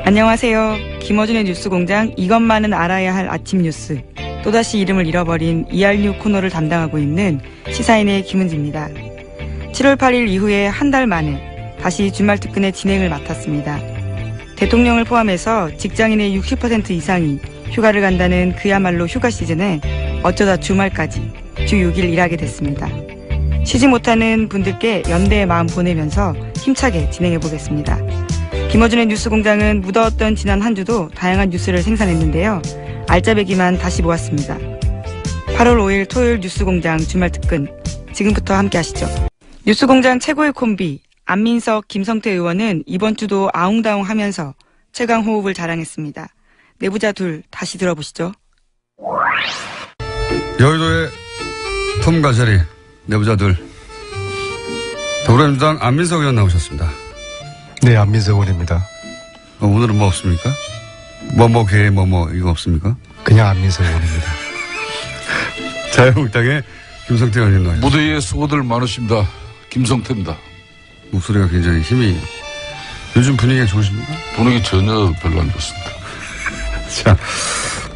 안녕하세요. 김어준의 뉴스공장, 이것만은 알아야 할 아침 뉴스. 또다시 이름을 잃어버린 ER뉴 코너를 담당하고 있는 시사인의 김은지입니다. 7월 8일 이후에 한 달 만에 다시 주말 특근의 진행을 맡았습니다. 대통령을 포함해서 직장인의 60% 이상이 휴가를 간다는 그야말로 휴가 시즌에 어쩌다 주말까지 주 6일 일하게 됐습니다. 쉬지 못하는 분들께 연대의 마음 보내면서 힘차게 진행해 보겠습니다. 김어준의 뉴스공장은 묻어왔던 지난 한 주도 다양한 뉴스를 생산했는데요. 알짜배기만 다시 모았습니다. 8월 5일 토요일 뉴스공장 주말특근, 지금부터 함께 하시죠. 뉴스공장 최고의 콤비 안민석, 김성태 의원은 이번 주도 아웅다웅 하면서 최강 호흡을 자랑했습니다. 내부자 둘 다시 들어보시죠. 여의도의 톰과 제리 내부자 둘, 더불어민주당 안민석 의원 나오셨습니다. 네, 안민석 의원입니다. 오늘은 뭐 없습니까? 계획 이거 없습니까? 그냥 안민석 의원입니다. 자유한국당의 김성태 의원님 나오셨습니다. 무대에 수고들 많으십니다. 김성태입니다. 목소리가 굉장히 힘이, 요즘 분위기가 좋으십니까? 분위기 전혀 별로 안 좋습니다. 자,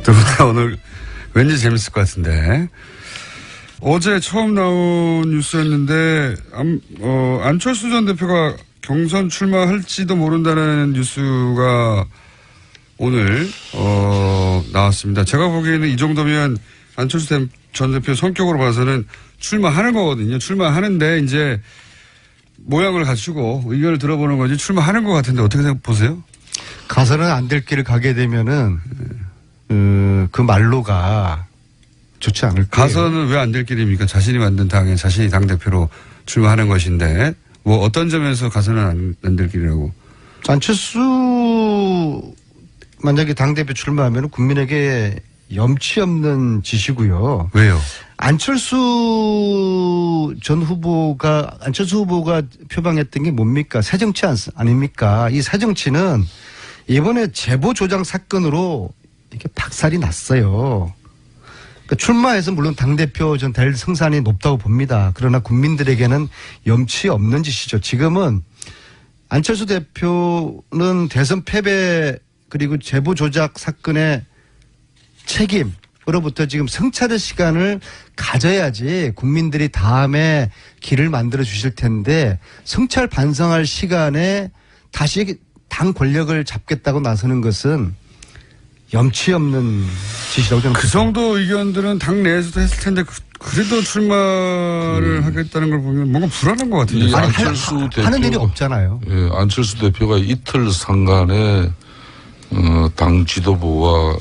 두 분 다 오늘 왠지 재밌을 것 같은데. 어제 처음 나온 뉴스였는데, 안철수 전 대표가 경선 출마할지도 모른다는 뉴스가 오늘 나왔습니다. 제가 보기에는 이 정도면 안철수 전 대표 성격으로 봐서는 출마하는 거거든요. 출마하는데 이제 모양을 갖추고 의견을 들어보는 거지 출마하는 것 같은데 어떻게 보세요? 가서는 안 될 길을 가게 되면은 그 말로가 좋지 않을 거예요. 가서는 왜 안 될 길입니까? 자신이 만든 당에 자신이 당대표로 출마하는 것인데 뭐 어떤 점에서 가서는 안 될 길이라고? 안철수 만약에 당대표 출마하면 국민에게 염치 없는 짓이고요. 왜요? 안철수 후보가 표방했던 게 뭡니까? 새정치 아닙니까? 이 새정치는 이번에 제보 조작 사건으로 이렇게 박살이 났어요. 그러니까 출마해서 물론 당대표 전 될 성산이 높다고 봅니다. 그러나 국민들에게는 염치 없는 짓이죠. 지금은 안철수 대표는 대선 패배 그리고 제보 조작 사건의 책임으로부터 지금 성찰의 시간을 가져야지 국민들이 다음에 길을 만들어 주실 텐데 성찰 반성할 시간에 다시 당 권력을 잡겠다고 나서는 것은 염치 없는 짓이라고 저는 그 정도 의견들은 당 내에서도 했을 텐데 그래도 출마를 하겠다는 걸 보면 뭔가 불안한 것 같은데. 아니, 안철수 대표 하는 일이 없잖아요. 예, 안철수 대표가 이틀 상간에 당 지도부와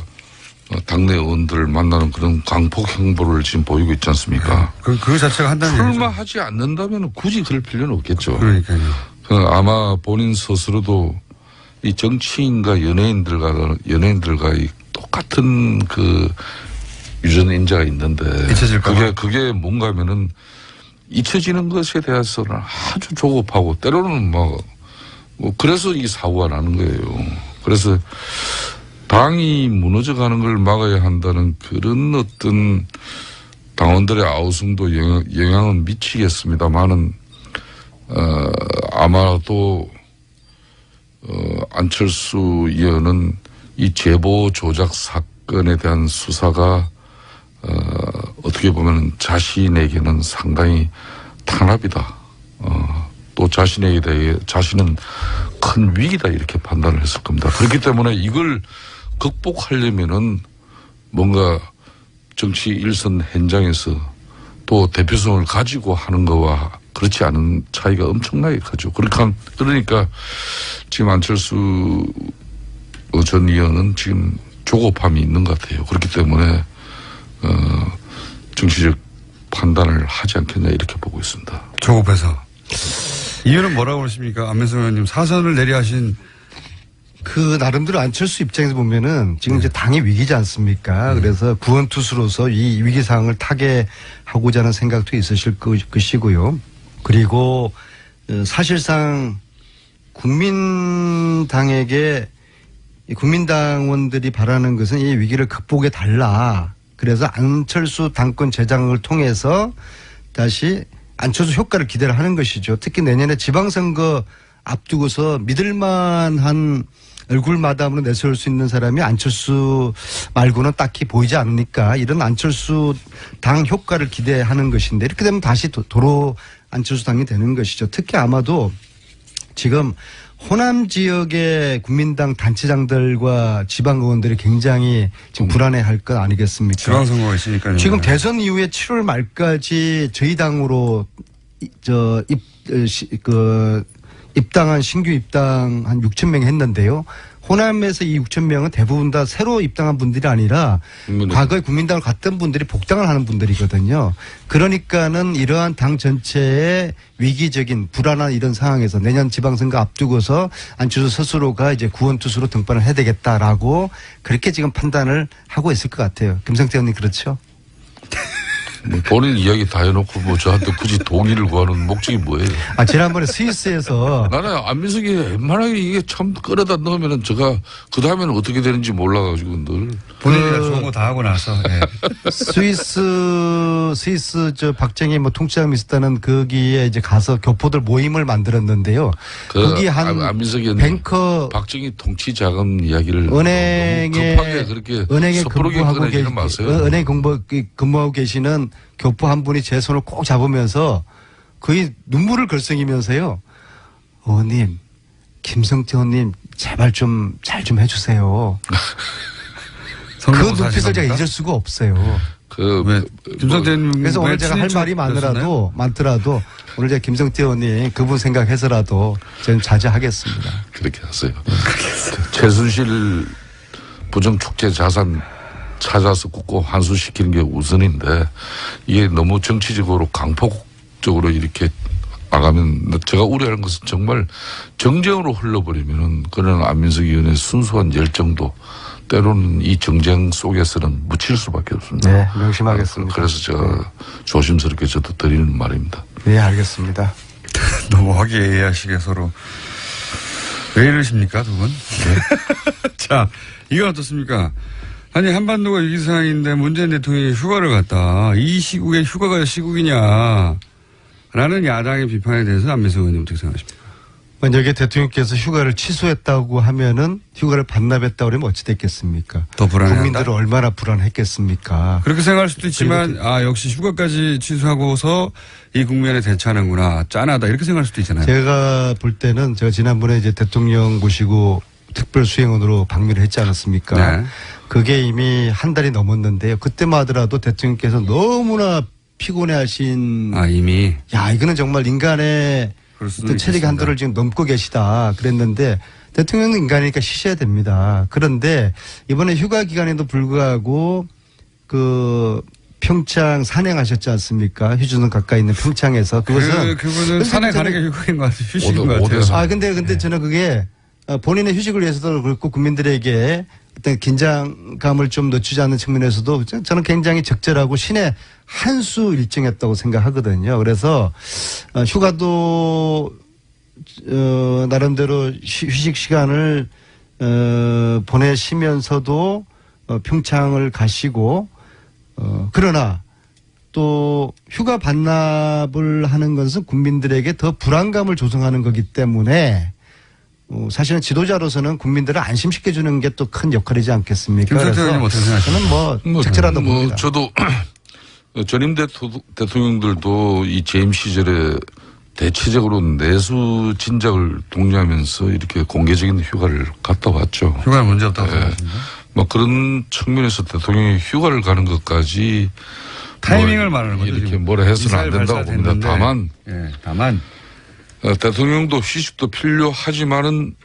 당내 의원들을 만나는 그런 강폭 행보를 지금 보이고 있지 않습니까? 그 자체가 한다는 얘기죠. 출마하지 않는다면 굳이 그럴 필요는 없겠죠. 그러니까요. 아마 본인 스스로도 이 정치인과 연예인들과 이 똑같은 그 유전 인자가 있는데 그게 뭔가 하면은 잊혀지는 것에 대해서는 아주 조급하고 때로는 뭐 그래서 이 사고가 나는 거예요. 그래서 당이 무너져가는 걸 막아야 한다는 그런 어떤 당원들의 아우성도 영향은 미치겠습니다만은 아마도 안철수 의원은 이 제보 조작 사건에 대한 수사가 어떻게 보면 자신에게는 상당히 탄압이다. 또 자신에게 대해 자신은 큰 위기다 이렇게 판단을 했을 겁니다. 그렇기 때문에 이걸 극복하려면은 뭔가 정치 일선 현장에서 또 대표성을 가지고 하는 거와 그렇지 않은 차이가 엄청나게 크죠. 그러니까 지금 안철수 전 의원은 지금 조급함이 있는 것 같아요. 그렇기 때문에 정치적 판단을 하지 않겠냐 이렇게 보고 있습니다. 조급해서. 이유는 뭐라고 그러십니까? 안민석 의원님 사선을 내리하신. 그 나름대로 안철수 입장에서 보면은 지금 이제 당의 위기지 않습니까? 그래서 구원투수로서 이 위기 상황을 타개하고자 하는 생각도 있으실 것이고요. 그리고 사실상 국민당원들이 바라는 것은 이 위기를 극복해 달라. 그래서 안철수 당권 재장을 통해서 다시 안철수 효과를 기대를 하는 것이죠. 특히 내년에 지방선거 앞두고서 믿을만한 얼굴 마담으로 내세울 수 있는 사람이 안철수 말고는 딱히 보이지 않으니까 이런 안철수 당 효과를 기대하는 것인데 이렇게 되면 다시 도로 안철수 당이 되는 것이죠. 특히 아마도 지금 호남 지역의 국민당 단체장들과 지방 의원들이 굉장히 지금 불안해할 것 아니겠습니까? 지방선거가 있으니까요. 지금 대선 이후에 7월 말까지 저희 당으로 입당한 신규 입당 한 6천 명이 했는데요. 호남에서 이 6천 명은 대부분 다 새로 입당한 분들이 아니라 과거에 국민당을 갔던 분들이 복당을 하는 분들이거든요. 그러니까는 이러한 당 전체의 위기적인 불안한 이런 상황에서 내년 지방선거 앞두고서 안철수 스스로가 이제 구원투수로 등판을 해야 되겠다라고 그렇게 지금 판단을 하고 있을 것 같아요. 김성태 의원님 그렇죠? 뭐 본인 이야기 다 해놓고 뭐 저한테 굳이 동의를 구하는 목적이 뭐예요? 아, 지난번에 스위스에서 나는 안민석이 웬만하게 이게 참 끌어다 넣으면은 제가 그 다음에는 어떻게 되는지 몰라가지고 늘. 본인이 다 좋은 거 다 하고 나서. 네. 스위스 저 박정희 뭐 통치자금이 있었다는 거기에 이제 가서 교포들 모임을 만들었는데요. 거기 한 안민석이 뱅커 박정희 통치 자금 이야기를 은행에 너무 급하게 그렇게 은행에 섣부르게 꺼내지는 마세요. 은행 근무하고 계시는 교포 한 분이 제 손을 꼭 잡으면서 거의 눈물을 걸썩이면서요. 의원님, 김성태 의원님 제발 좀 잘 좀 해주세요. 그 눈빛을 제가 잊을 수가 없어요. 김성태 의원님 그래서 오늘 제가 할 말이 많더라도 오늘 제가 김성태 의원님 그분 생각해서라도 저는 자제하겠습니다. 그렇게 하세요. 최순실 부정축제 자산 찾아서 굳고 환수시키는 게 우선인데 이게 너무 정치적으로 강폭적으로 이렇게 나가면 제가 우려하는 것은 정말 정쟁으로 흘러버리면은 그런 안민석 의원의 순수한 열정도 때로는 이 정쟁 속에서는 묻힐 수밖에 없습니다. 네, 명심하겠습니다. 그래서 제가 조심스럽게 저도 드리는 말입니다. 네, 알겠습니다. 너무 화기애애하시게 서로. 왜 이러십니까, 두 분? 네. 자, 이건 어떻습니까? 아니, 한반도가 위기 상황인데 문재인 대통령이 휴가를 갔다. 이 시국에 휴가가 시국이냐. 라는 야당의 비판에 대해서 안민석 의원님 어떻게 생각하십니까? 만약에 대통령께서 휴가를 취소했다고 하면은 휴가를 반납했다고 그러면 어찌 됐겠습니까? 더 불안하다? 국민들은 얼마나 불안했겠습니까? 그렇게 생각할 수도 있지만, 역시 휴가까지 취소하고서 이 국면에 대처하는구나. 짠하다. 이렇게 생각할 수도 있잖아요. 제가 볼 때는 제가 지난번에 이제 대통령 모시고 특별 수행원으로 방문을 했지 않았습니까? 네. 그게 이미 한 달이 넘었는데요. 그때만 하더라도 대통령께서 너무나 피곤해 하신. 이미. 야, 이거는 정말 인간의 어떤 체력의 한도를 지금 넘고 계시다 그랬는데 대통령은 인간이니까 쉬셔야 됩니다. 그런데 이번에 휴가 기간에도 불구하고 평창 산행하셨지 않습니까? 휴전선 가까이 있는 평창에서. 그분은 산행 가는 게 휴가인 것 같아요. 휴식인 것 같아요. 근데 저는 그게 본인의 휴식을 위해서도 그렇고 국민들에게 어떤 긴장감을 좀 늦추지 않는 측면에서도 저는 굉장히 적절하고 신의 한 수 일정이었다고 생각하거든요. 그래서 휴가도 나름대로 휴식 시간을 보내시면서도 평창을 가시고 그러나 또 휴가 반납을 하는 것은 국민들에게 더 불안감을 조성하는 거기 때문에 사실은 지도자로서는 국민들을 안심시켜주는 게 또 큰 역할이지 않겠습니까? 김성태 의원님 어떻게 생각하십니까? 저는 적절하다고 봅니다. 저도 전임 대통령들도 이 재임 시절에 대체적으로 내수 진작을 독려하면서 이렇게 공개적인 휴가를 갔다 왔죠. 휴가는 문제 없다고 생각하십니까? 뭐 그런 측면에서 대통령이 휴가를 가는 것까지 타이밍을 말하는 거죠. 이렇게 뭐라 해서는 안 된다고 봅니다. 다만 대통령도 휴식도 필요하지만은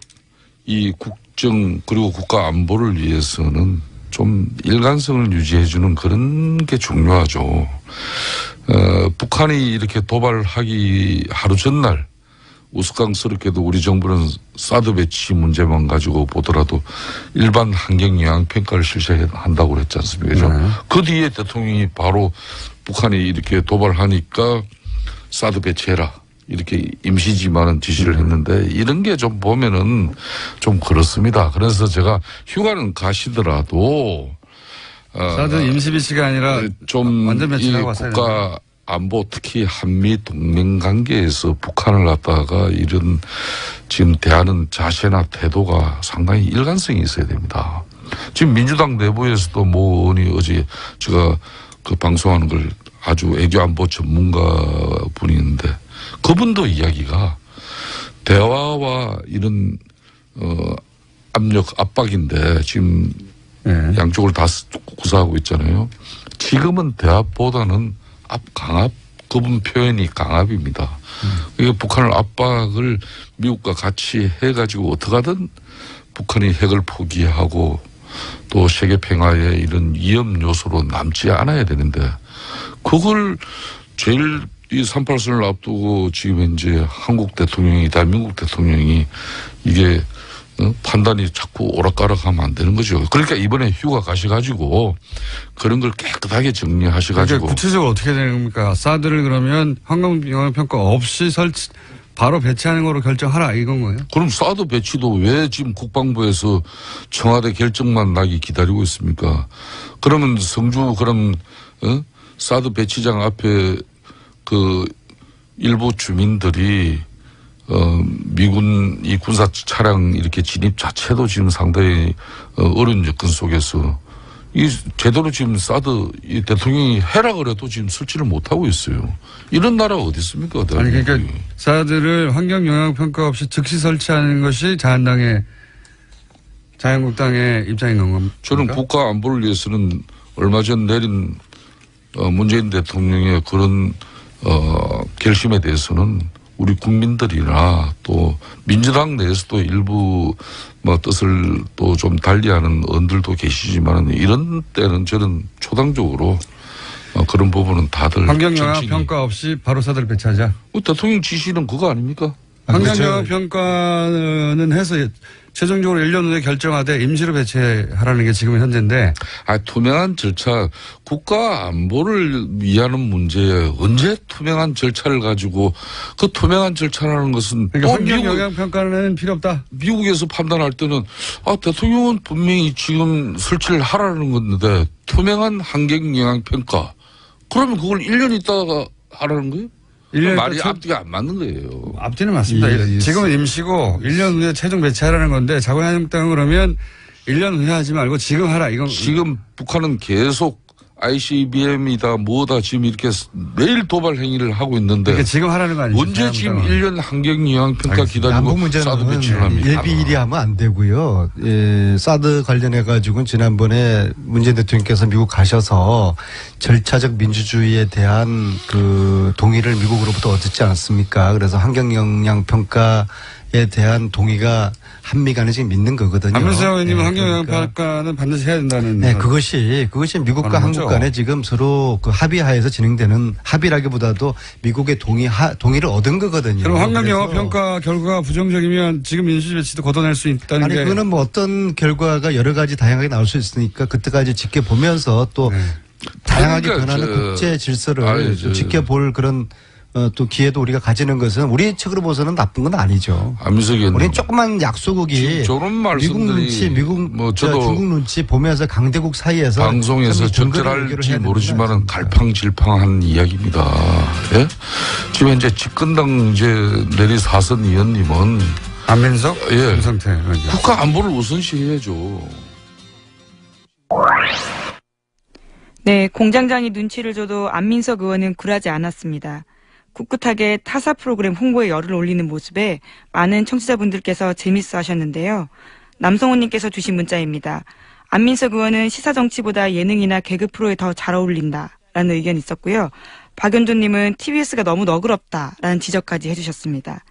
이 국정 그리고 국가 안보를 위해서는 좀 일관성을 유지해주는 그런 게 중요하죠. 북한이 이렇게 도발하기 하루 전날 우스꽝스럽게도 우리 정부는 사드 배치 문제만 가지고 보더라도 일반 환경 영향 평가를 실시한다고 그랬지 않습니까? 그 뒤에 대통령이 바로 북한이 이렇게 도발하니까 사드 배치해라. 이렇게 임시지만은 지시를 했는데 이런 게 좀 보면은 좀 그렇습니다. 그래서 제가 휴가는 가시더라도 사드 임시 배치가 아니라 좀 완전 이 배치라고 왔어야 되는데. 국가 안보 특히 한미 동맹 관계에서 북한을 갖다가 이런 지금 대하는 자세나 태도가 상당히 일관성이 있어야 됩니다. 지금 민주당 내부에서도 뭐 어제 제가 그 방송하는 걸 아주 외교 안보 전문가 분이 있는데 그분도 이야기가 대화와 이런 압력 압박인데 지금 양쪽을 다 구사하고 있잖아요. 지금은 대합보다는 강압, 그분 표현이 강압입니다. 이게 북한을 압박을 미국과 같이 해가지고 어떻게든 북한이 핵을 포기하고 또 세계 평화에 이런 위험 요소로 남지 않아야 되는데 그걸 제일 이 38선을 앞두고 지금 현재 한국 대통령이 대한민국 대통령이 이게 판단이 자꾸 오락가락하면 안 되는 거죠. 그러니까 이번에 휴가 가셔가지고 그런 걸 깨끗하게 정리하셔가지고. 그러니까 구체적으로 어떻게 되는 겁니까? 사드를 그러면 환경 영향 평가 없이 바로 배치하는 거로 결정하라 이건 거예요? 그럼 사드 배치도 왜 지금 국방부에서 청와대 결정만 나기 기다리고 있습니까? 그러면 성주 사드 배치장 앞에 그 일부 주민들이 미군 이 군사 차량 이렇게 진입 자체도 지금 상당히 어려운 여건 속에서 이 제대로 지금 사드 이 대통령이 해라 그래도 지금 설치를 못 하고 있어요. 이런 나라가 어디 있습니까? 아니 그러니까 사드를 환경 영향 평가 없이 즉시 설치하는 것이 자유한국당의 입장인 건가요? 저는 국가 안보를 위해서는 얼마 전 내린 문재인 대통령의 그런 결심에 대해서는 우리 국민들이나 또 민주당 내에서도 일부 뭐 뜻을 또 좀 달리하는 언들도 계시지만 이런 때는 저는 초당적으로 그런 부분은 다들 환경 영향 평가 없이 바로 사드를 배치하자. 대통령 지시는 그거 아닙니까? 환경 영향 평가는 해서 최종적으로 1년 후에 결정하되 임시로 배치하라는 게 지금 현재인데. 투명한 절차, 국가 안보를 위하는 문제에 언제 투명한 절차를 가지고 그 투명한 절차라는 것은 그러니까 환경 영향 평가는 필요 없다. 미국에서 판단할 때는 대통령은 분명히 지금 설치를 하라는 건데 투명한 환경 영향 평가. 그러면 그걸 1년 있다가 하라는 거예요? 말이 앞뒤가 안 맞는 거예요. 앞뒤는 맞습니다. 지금은 임시고 1년 후에 최종 배치하라는 건데 자유한국당은 그러면 1년 후에 하지 말고 지금 하라. 이건 지금 북한은 계속 ICBM이다 뭐다 지금 이렇게 매일 도발 행위를 하고 있는데 그러니까 지금 하라는 거 아니죠? 언제 지금 1년 환경 영향 평가 기다리고 사드 배치를 합니까? 일비일비하면 안 되고요. 사드 관련해 가지고는 지난번에 문재인 대통령께서 미국 가셔서 절차적 민주주의에 대한 그 동의를 미국으로부터 얻었지 않았습니까? 그래서 환경 영향 평가에 대한 동의가 한미 간에 지금 있는 거거든요. 안민석 의원님은 환경 영향 평가는 반드시 해야 된다는. 네, 그것이 미국과 한국 간에 지금 서로 그 합의하에서 진행되는 합의라기보다도 미국의 동의를 얻은 거거든요. 그럼 환경 영향 평가 결과가 부정적이면 지금 민주주의 배치도 걷어낼 수 있다는 게. 그거는 뭐 어떤 결과가 여러 가지 다양하게 나올 수 있으니까 그때까지 지켜보면서 또 다양하게 변하는 국제 질서를 지켜볼 그런 또 기회도 우리가 가지는 것은 우리 측으로 봐서는 나쁜 건 아니죠. 안민석 의원님. 우리는 조그만 약소국이 미국 눈치, 중국 눈치 보면서 강대국 사이에서 방송에서 적절할지 모르지만은 갈팡질팡한 이야기입니다. 예? 지금 현재 집권당 이제 내리 4선 의원님은 안민석, 김성태 국가 안보를 우선시해야죠. 네, 공장장이 눈치를 줘도 안민석 의원은 굴하지 않았습니다. 꿋꿋하게 타사 프로그램 홍보에 열을 올리는 모습에 많은 청취자분들께서 재밌어 하셨는데요. 남성호님께서 주신 문자입니다. 안민석 의원은 시사정치보다 예능이나 개그 프로에 더 잘 어울린다라는 의견이 있었고요. 박연조님은 TBS가 너무 너그럽다라는 지적까지 해주셨습니다.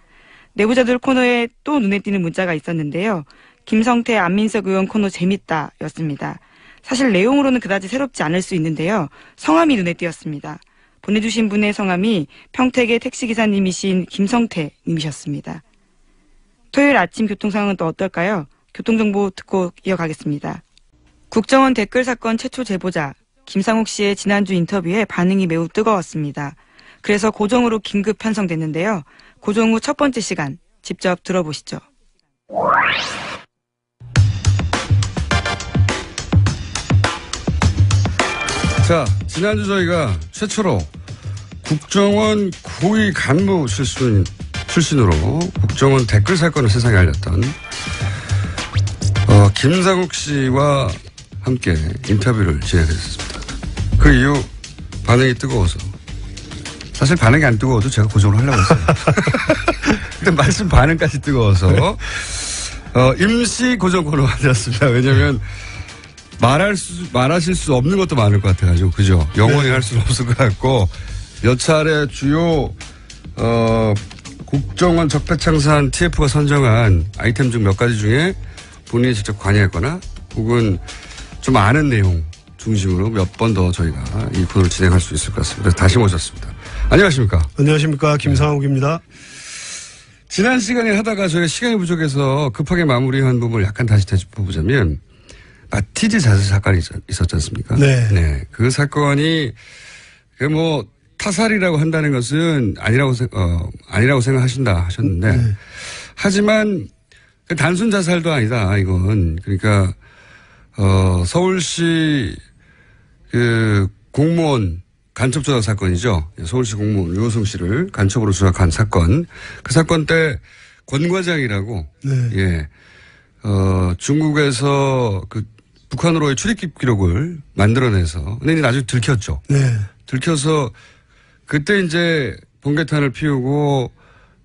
내부자들 코너에 또 눈에 띄는 문자가 있었는데요. 김성태 안민석 의원 코너 재밌다 였습니다. 사실 내용으로는 그다지 새롭지 않을 수 있는데요. 성함이 눈에 띄었습니다. 보내주신 분의 성함이 평택의 택시기사님이신 김성태 님이셨습니다. 토요일 아침 교통 상황은 또 어떨까요? 교통정보 듣고 이어가겠습니다. 국정원 댓글 사건 최초 제보자 김상욱 씨의 지난주 인터뷰에 반응이 매우 뜨거웠습니다. 그래서 고정으로 긴급 편성됐는데요. 고정 후 첫 번째 시간 직접 들어보시죠. 자, 지난주 저희가 최초로 국정원 고위 간부 출신으로 국정원 댓글 사건을 세상에 알렸던 김상욱 씨와 함께 인터뷰를 진행했습니다. 그 이후 반응이 뜨거워서, 사실 반응이 안 뜨거워도 제가 고정을 하려고 했어요. 근데 말씀 반응까지 뜨거워서 임시 고정 코너가 되었습니다. 왜냐하면 말하실 수 없는 것도 많을 것 같아가지고, 그죠? 영원히 할 수는 없을 것 같고, 몇 차례 주요 국정원 적폐청산 TF가 선정한 아이템 중 몇 가지 중에 본인이 직접 관여했거나 혹은 좀 아는 내용 중심으로 몇 번 더 저희가 이 코너를 진행할 수 있을 것 같습니다. 그래서 다시 모셨습니다. 안녕하십니까? 안녕하십니까. 김상욱입니다. 지난 시간에 하다가 저희가 시간이 부족해서 급하게 마무리한 부분을 약간 다시 되짚어보자면, 마티즈 자살 사건이 있었지 않습니까? 네. 그 사건이 타살이라고 한다는 것은 아니라고 생각하신다 하셨는데, 네. 하지만 단순 자살도 아니다, 이건. 그러니까 서울시 그 공무원 간첩 조작 사건이죠. 서울시 공무원 유호성 씨를 간첩으로 조작한 사건. 그 사건 때 권 과장이라고, 네. 중국에서 그 북한으로의 출입국 기록을 만들어내서, 근데 나중에 들켰죠. 네. 들켜서 그때 이제 번개탄을 피우고,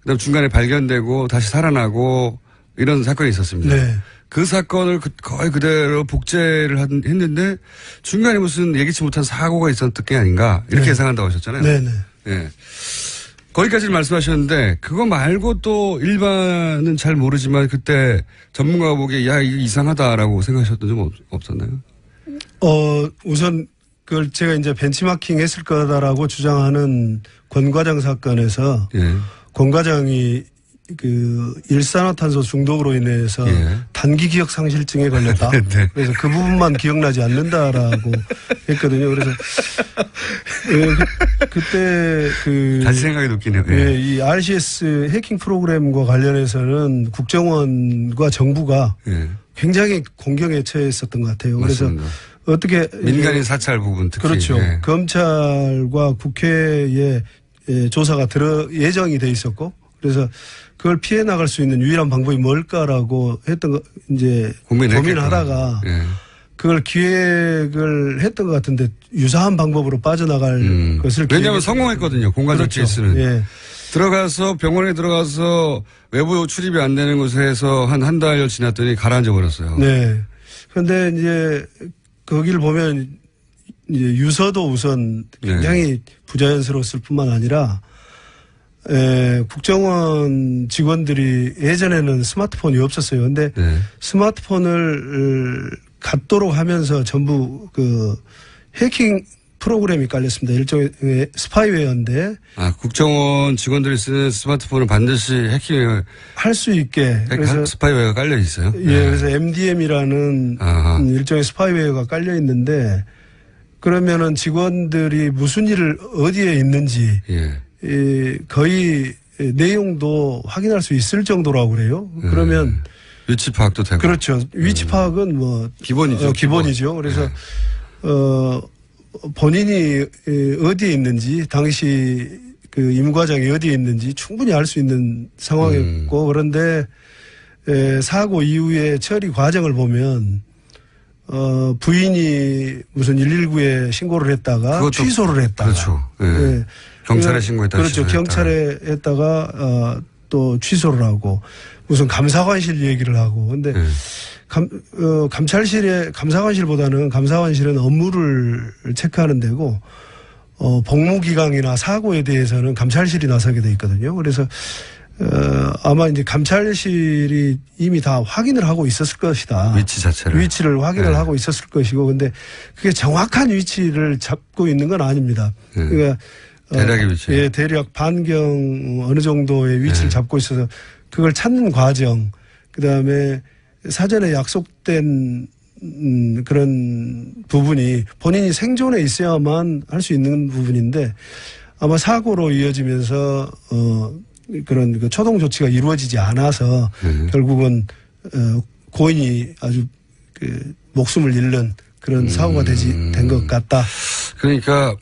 그다음 중간에 발견되고 다시 살아나고 이런 사건이 있었습니다. 네. 그 사건을 거의 그대로 복제를 했는데 중간에 무슨 예기치 못한 사고가 있었던 게 아닌가 이렇게 네. 예상한다고 하셨잖아요. 네네. 네. 거기까지는 말씀하셨는데 그거 말고 또 일반은 잘 모르지만 그때 전문가가 보기에 야 이거 이상하다라고 생각하셨던 점 없었나요? 우선 그걸 제가 이제 벤치마킹 했을 거다라고 주장하는 권 과장 사건에서 예. 권 과장이 그 일산화탄소 중독으로 인해서 예. 단기 기억 상실증에 걸렸다. 네. 그래서 그 부분만 기억나지 않는다라고 했거든요. 그래서 그때 다시 생각이 높긴 해요. 예, 이 RCS 해킹 프로그램과 관련해서는 국정원과 정부가 예. 굉장히 공경에 처했었던 것 같아요. 맞습니다. 그래서 어떻게 민간인 사찰 부분 특히. 그렇죠. 예. 검찰과 국회에 조사가 예정이 돼 있었고, 그래서 그걸 피해 나갈 수 있는 유일한 방법이 뭘까라고 했던 거 이제 고민하다가 예. 그걸 기획을 했던 것 같은데 유사한 방법으로 빠져나갈 것을 왜냐하면 성공했거든요. 공간적 그렇죠. 케이스는. 예. 들어가서 병원에 들어가서 외부 출입이 안 되는 곳에서 한 달 지났더니 가라앉아 버렸어요. 네. 그런데 이제 거기를 보면 이제 유서도 우선 굉장히 부자연스러웠을 뿐만 아니라 국정원 직원들이 예전에는 스마트폰이 없었어요. 근데 스마트폰을 갖도록 하면서 전부 그 해킹 프로그램이 깔렸습니다. 일종의 스파이웨어인데. 국정원 직원들이 쓰는 스마트폰은 반드시 해킹을 할 수 있게. 그래서 스파이웨어가 깔려 있어요. 예, 그래서 MDM이라는 일종의 스파이웨어가 깔려 있는데 그러면은 직원들이 무슨 일을 어디에 있는지 거의 내용도 확인할 수 있을 정도라고 그래요. 그러면 위치 파악도 되고. 그렇죠. 위치 파악은 뭐 기본이죠. 기본이죠. 그래서 본인이 어디에 있는지 당시 그 임 과장이 어디에 있는지 충분히 알 수 있는 상황이었고 그런데 사고 이후에 처리 과정을 보면 부인이 무슨 119에 신고를 했다가 취소를 했다가 그렇죠. 네. 경찰에 신고했다가 그렇죠. 경찰에 했다가 또 취소를 하고 무슨 감사관실 얘기를 하고 근데 감사관실보다는 감사관실은 업무를 체크하는 데고 복무기강이나 사고에 대해서는 감찰실이 나서게 돼 있거든요. 그래서 아마 이제 감찰실이 이미 다 확인을 하고 있었을 것이다. 위치를 확인을 하고 있었을 것이고, 근데 그게 정확한 위치를 잡고 있는 건 아닙니다. 그러니까 대략의 위치. 예, 대략 반경 어느 정도의 위치를 잡고 있어서 그걸 찾는 과정, 그 다음에 사전에 약속된 그런 부분이 본인이 생존에 있어야만 할 수 있는 부분인데 아마 사고로 이어지면서 그런 그 초동 조치가 이루어지지 않아서 결국은 고인이 아주 그 목숨을 잃는 그런 사고가 된 것 같다. 그러니까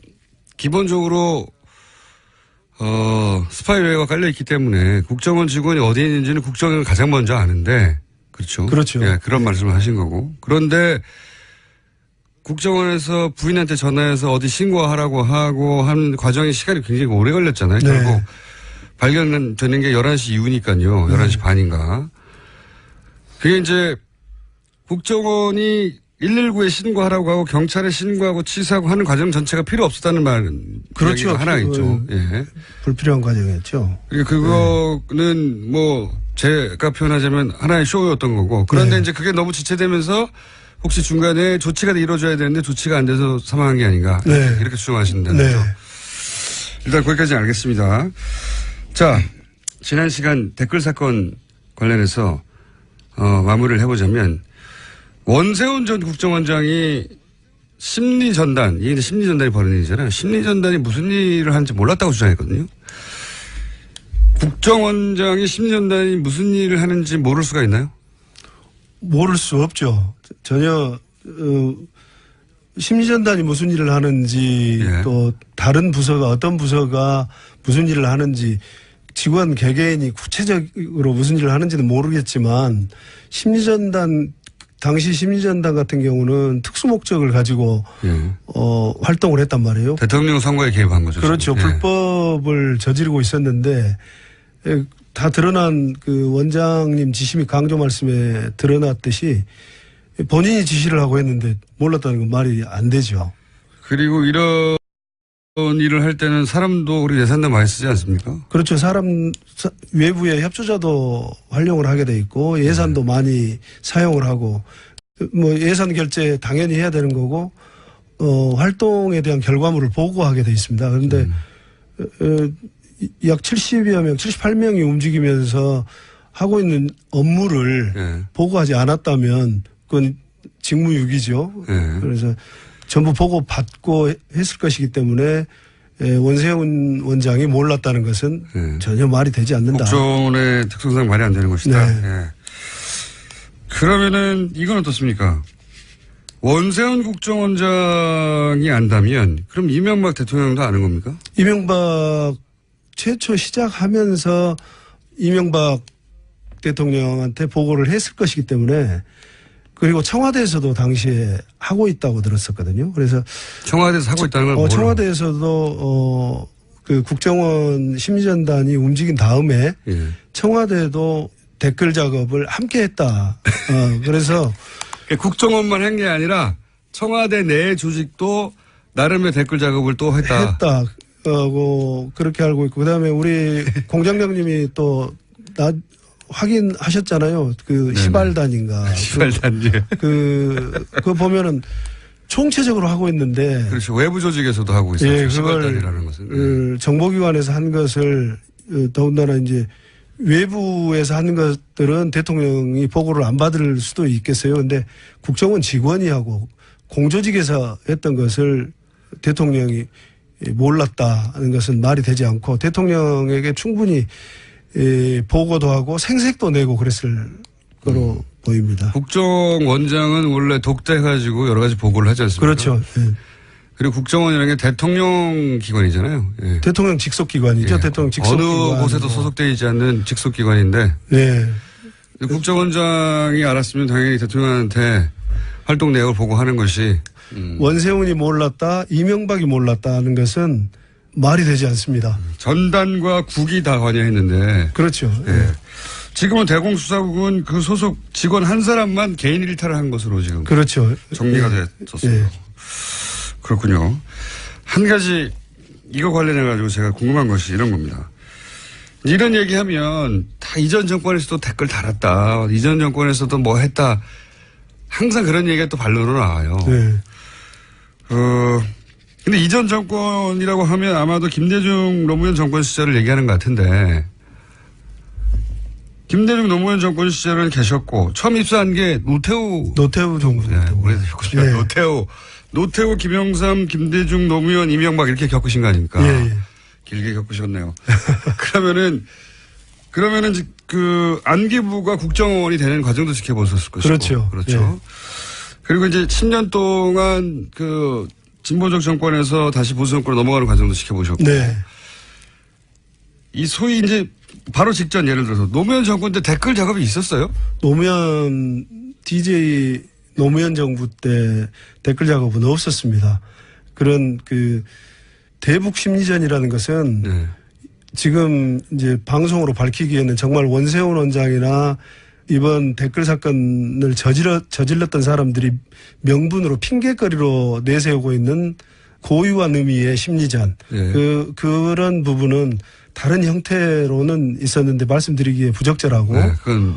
기본적으로 스파이웨어가 깔려 있기 때문에 국정원 직원이 어디에 있는지는 국정원이 가장 먼저 아는데 그렇죠. 그렇죠. 예, 그런 말씀을 하신 거고. 그런데 국정원에서 부인한테 전화해서 어디 신고하라고 하고 하는 과정이 시간이 굉장히 오래 걸렸잖아요. 네. 결국 발견되는 게 11시 이후니까요. 11시 반인가. 그게 이제 국정원이 119에 신고하라고 하고 경찰에 신고하고 취소하고 하는 과정 전체가 필요 없었다는 말은 그렇죠. 하나 있죠. 예. 불필요한 과정이었죠. 그리고 그거는 뭐 제가 표현하자면 하나의 쇼였던 거고. 그런데 네. 이제 그게 너무 지체되면서 혹시 중간에 조치가 이루어져야 되는데 조치가 안 돼서 사망한 게 아닌가. 네. 이렇게 주장하신다는 네. 거죠. 일단 거기까지 알겠습니다. 자, 지난 시간 댓글 사건 관련해서 마무리를 해보자면 원세훈 전 국정원장이 심리전단, 이게 이제 심리전단이 벌어진 일이잖아요. 심리전단이 무슨 일을 하는지 몰랐다고 주장했거든요. 국정원장이 심리전단이 무슨 일을 하는지 모를 수가 있나요? 모를 수 없죠. 전혀 심리전단이 무슨 일을 하는지 예. 또 다른 부서가 어떤 부서가 무슨 일을 하는지 직원 개개인이 구체적으로 무슨 일을 하는지는 모르겠지만 당시 심리전단 같은 경우는 특수 목적을 가지고 예. 활동을 했단 말이에요. 대통령 선거에 개입한 거죠. 그렇죠. 예. 불법을 저지르고 있었는데 다 드러난 그 원장님 지시 및 강조 말씀에 드러났듯이 본인이 지시를 하고 했는데 몰랐다는 건 말이 안 되죠. 그리고 이런 일을 할 때는 사람도 우리 예산도 많이 쓰지 않습니까? 그렇죠. 외부의 협조자도 활용을 하게 돼 있고 예산도 많이 사용을 하고 뭐 예산 결제 당연히 해야 되는 거고 활동에 대한 결과물을 보고하게 돼 있습니다. 그런데 약 70여 명, 78명이 움직이면서 하고 있는 업무를 예. 보고하지 않았다면 그건 직무유기죠. 예. 그래서 전부 보고 받고 했을 것이기 때문에 원세훈 원장이 몰랐다는 것은 예. 전혀 말이 되지 않는다. 국정원의 특성상 말이 안 되는 것이다. 네. 예. 그러면은 이건 어떻습니까? 원세훈 국정원장이 안다면 그럼 이명박 대통령도 아는 겁니까? 이명박 최초 시작하면서 이명박 대통령한테 보고를 했을 것이기 때문에 그리고 청와대에서도 당시에 하고 있다고 들었었거든요. 그래서 청와대에서 하고 있다는 걸 모르는 청와대에서도 그 국정원 심리전단이 움직인 다음에 예. 청와대도 댓글 작업을 함께 했다. 그래서 국정원만 한 게 아니라 청와대 내 조직도 나름의 댓글 작업을 또 했다. 그렇게 알고 있고 그다음에 우리 공장장님이 또 확인하셨잖아요. 그 시발단인가. 시발단지. 그거 보면은 총체적으로 하고 있는데. 그렇죠. 외부 조직에서도 하고 있어요. 예, 시발단이라는 것은. 정보기관에서 한 것을 더군다나 이제 외부에서 하는 것들은 대통령이 보고를 안 받을 수도 있겠어요. 근데 국정원 직원이 하고 공조직에서 했던 것을 대통령이 몰랐다는 것은 말이 되지 않고 대통령에게 충분히 보고도 하고 생색도 내고 그랬을 거로 보입니다. 국정원장은 원래 독대해가지고 여러 가지 보고를 하지 않습니까? 그렇죠. 예. 그리고 국정원이라는 게 대통령 기관이잖아요. 예. 대통령 직속기관이죠. 예. 대통령 직속기관. 어느 곳에도 소속되어 있지 않는 직속기관인데 네. 국정원장이 알았으면 당연히 대통령한테 활동 내역을 보고하는 것이 원세훈이 몰랐다, 이명박이 몰랐다는 것은 말이 되지 않습니다. 전단과 국이 다 관여했는데. 그렇죠. 예. 지금은 대공수사국은 그 소속 직원 한 사람만 개인 일탈을 한 것으로 지금 그렇죠. 정리가 됐었어요. 예. 그렇군요. 한 가지 이거 관련해 가지고 제가 궁금한 것이 이런 겁니다. 이런 얘기하면 다 이전 정권에서도 댓글 달았다. 이전 정권에서도 뭐 했다. 항상 그런 얘기가 또 반론으로 나와요. 네. 근데 이전 정권이라고 하면 아마도 김대중 노무현 정권 시절을 얘기하는 것 같은데 김대중 노무현 정권 시절은 계셨고 처음 입사한 게 노태우 정부. 네, 오래되셨군요. 네. 노태우, 김영삼, 김대중, 노무현, 이명박 이렇게 겪으신 거 아닙니까? 예. 길게 겪으셨네요. 그러면은 그 안기부가 국정원이 되는 과정도 지켜보셨을 것이고. 그렇죠. 그렇죠. 그리고 이제 10년 동안 그 진보적 정권에서 다시 보수 정권으로 넘어가는 과정도 지켜보셨고. 네. 이 소위 이제 바로 직전 예를 들어서 노무현 정권 때 댓글 작업이 있었어요? DJ 노무현 정부 때 댓글 작업은 없었습니다. 그런 그 대북 심리전이라는 것은 네. 지금 이제 방송으로 밝히기에는 정말 원세훈 원장이나 이번 댓글 사건을 저질렀던 사람들이 명분으로 핑계거리로 내세우고 있는 고유한 의미의 심리전. 네. 그런 부분은 다른 형태로는 있었는데 말씀드리기에 부적절하고 네, 그건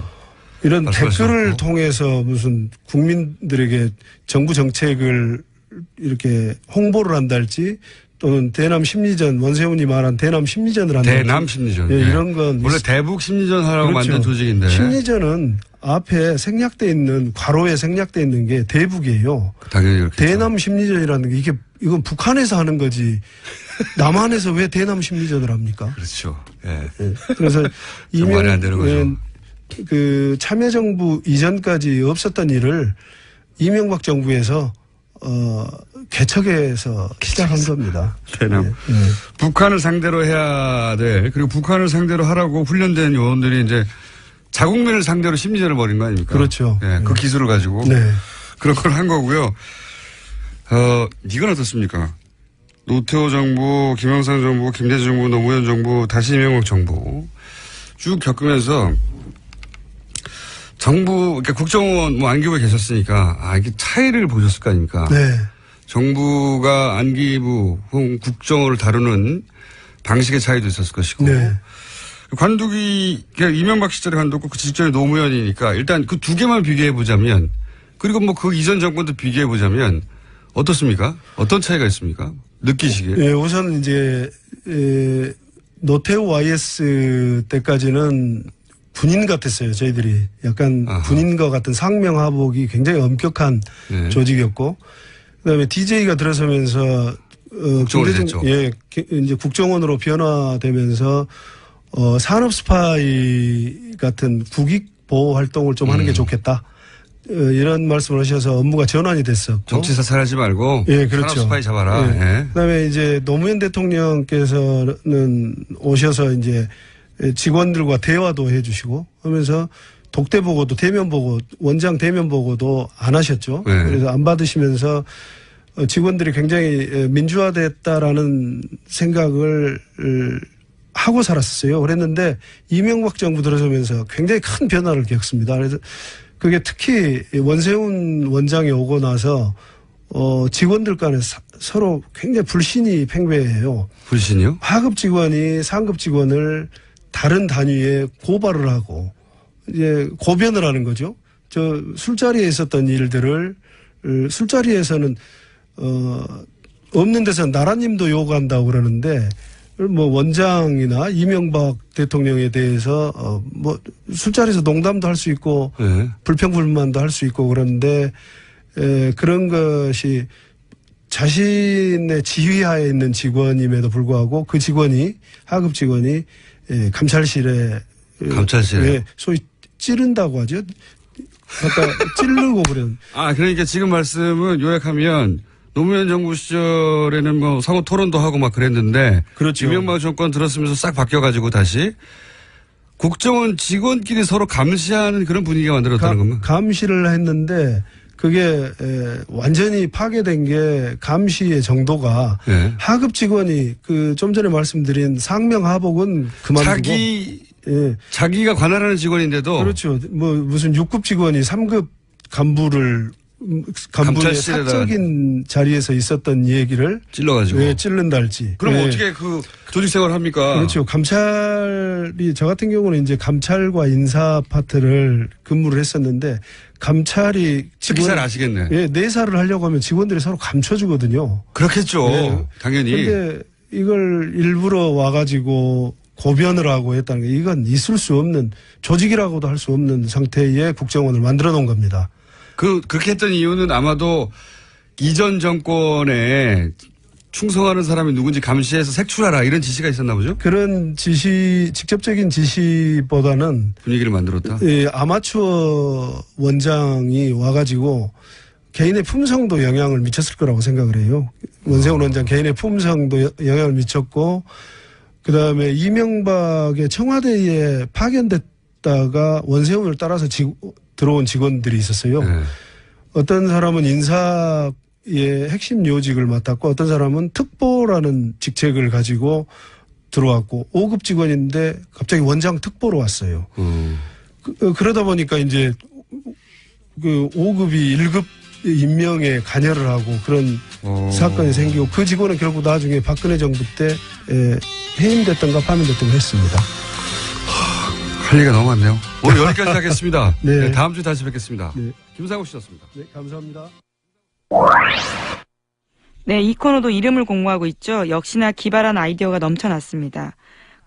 이런 말씀하시고. 댓글을 통해서 무슨 국민들에게 정부 정책을 이렇게 홍보를 한달지 또는 대남 심리전, 원세훈이 말한 대남 심리전을 한달지. 대남 심리전. 예, 네. 이런 건 원래 대북 심리전 하라고 그렇죠. 만든 조직인데. 심리전은 앞에 생략돼 있는 괄호에 생략돼 있는 게 대북이에요. 당연히 그렇게. 대남 심리전이라는 게 이건 북한에서 하는 거지. 남한에서 왜 대남 심리전을 합니까? 그렇죠. 예. 예. 그래서 좀 말이 안 되는 거죠. 그 참여정부 이전까지 없었던 일을 이명박 정부에서 개척해서 시작한 겁니다. 대남. 예. 북한을 상대로 해야 돼. 그리고 북한을 상대로 하라고 훈련된 요원들이 이제 자국민을 상대로 심리전을 벌인 거 아닙니까? 그렇죠. 예, 그 기술을 가지고. 네. 그런 걸 한 거고요. 이건 어떻습니까? 노태우 정부, 김영삼 정부, 김대중 정부, 노무현 정부, 다시 이명박 정부 쭉 겪으면서 정부, 그러니까 국정원 안기부에 계셨으니까 이게 차이를 보셨을 거 아닙니까? 네. 정부가 안기부 혹은 국정원을 다루는 방식의 차이도 있었을 것이고. 네. 관두기, 그러니까 이명박 시절에 관두고 그 직전에 노무현이니까 일단 그 두 개만 비교해 보자면 그리고 뭐 그 이전 정권도 비교해 보자면 어떻습니까? 어떤 차이가 있습니까? 느끼시기에. 예, 우선 이제 노태우 YS 때까지는 군인 같았어요. 저희들이 약간 아하. 군인과 같은 상명하복이 굉장히 엄격한 네. 조직이었고, 그다음에 DJ가 들어서면서 국정원이 됐죠. 이제 국정원으로 변화되면서 산업 스파이 같은 국익 보호 활동을 좀 하는 게 좋겠다. 이런 말씀을 하셔서 업무가 전환이 됐었고. 정치 사찰하지 말고. 예, 그렇죠. 산업 스파이 잡아라. 예. 예. 그다음에 이제 노무현 대통령께서는 오셔서 이제 직원들과 대화도 해주시고 하면서 독대 보고도 대면 보고 원장 대면 보고도 안 하셨죠. 네. 그래서 안 받으시면서 직원들이 굉장히 민주화됐다라는 생각을 하고 살았었어요. 그랬는데 이명박 정부 들어서면서 굉장히 큰 변화를 겪습니다. 그래서 그게 특히 원세훈 원장이 오고 나서 직원들 간에 서로 굉장히 불신이 팽배해요. 불신이요? 하급 직원이 상급 직원을 다른 단위에 고발을 하고 이제 고변을 하는 거죠. 저 술자리에 있었던 일들을 술자리에서는 없는 데서 나라님도 요구한다고 그러는데 뭐 원장이나 이명박 대통령에 대해서 뭐 술자리에서 농담도 할 수 있고 네. 불평불만도 할 수 있고 그런데 그런 것이 자신의 지휘하에 있는 직원임에도 불구하고 그 직원이 하급 직원이 감찰실에 소위 찌른다고 하죠. 갖다 찌르고 그런. 그러니까 지금 말씀은 요약하면 노무현 정부 시절에는 뭐 상호 토론도 하고 막 그랬는데. 그렇죠. 이명박 정권 들었으면서 싹 바뀌어가지고 다시 국정원 직원끼리 서로 감시하는 그런 분위기가 만들어졌다는 겁니다. 감시를 했는데 그게 완전히 파괴된 게 감시의 정도가 네. 하급 직원이 그 좀 전에 말씀드린 상명하복은 그만두고 자기가 관할하는 직원인데도 그렇죠. 뭐 무슨 6급 직원이 3급 간부의 감찰실에다 사적인 자리에서 있었던 얘기를 찔러가지고 왜 찔른다 할지. 그럼 어떻게 그 조직 생활을 합니까? 그렇죠. 감찰이 저 같은 경우는 이제 감찰과 인사 파트를 근무를 했었는데 감찰이 특히 잘 아시겠네. 예, 내사를 하려고 하면 직원들이 서로 감춰주거든요. 그렇겠죠. 네. 당연히. 근데 이걸 일부러 와가지고 고변을 하고 했다는 게 이건 있을 수 없는 조직이라고도 할 수 없는 상태의 국정원을 만들어 놓은 겁니다. 그렇게 했던 이유는 아마도 이전 정권에 충성하는 사람이 누군지 감시해서 색출하라 이런 지시가 있었나 보죠? 그런 직접적인 지시보다는 분위기를 만들었다. 아마추어 원장이 와가지고 개인의 품성도 영향을 미쳤을 거라고 생각을 해요. 원세훈 원장 개인의 품성도 영향을 미쳤고, 그 다음에 이명박의 청와대에 파견됐다가 원세훈을 따라서 들어온 직원들이 있었어요. 네. 어떤 사람은 인사의 핵심 요직을 맡았고, 어떤 사람은 특보라는 직책을 가지고 들어왔고, 5급 직원인데 갑자기 원장 특보로 왔어요. 그러다 보니까 이제 그 5급이 1급 임명에 관여를 하고 그런 사건이 생기고, 그 직원은 결국 나중에 박근혜 정부 때 해임됐던가 파면됐던가 했습니다. 할 얘기가 너무 많네요. 오늘 여기까지 하겠습니다. 네. 네, 다음 주에 다시 뵙겠습니다. 네. 김상우 씨였습니다. 네, 감사합니다. 네, 이 코너도 이름을 공모하고 있죠. 역시나 기발한 아이디어가 넘쳐났습니다.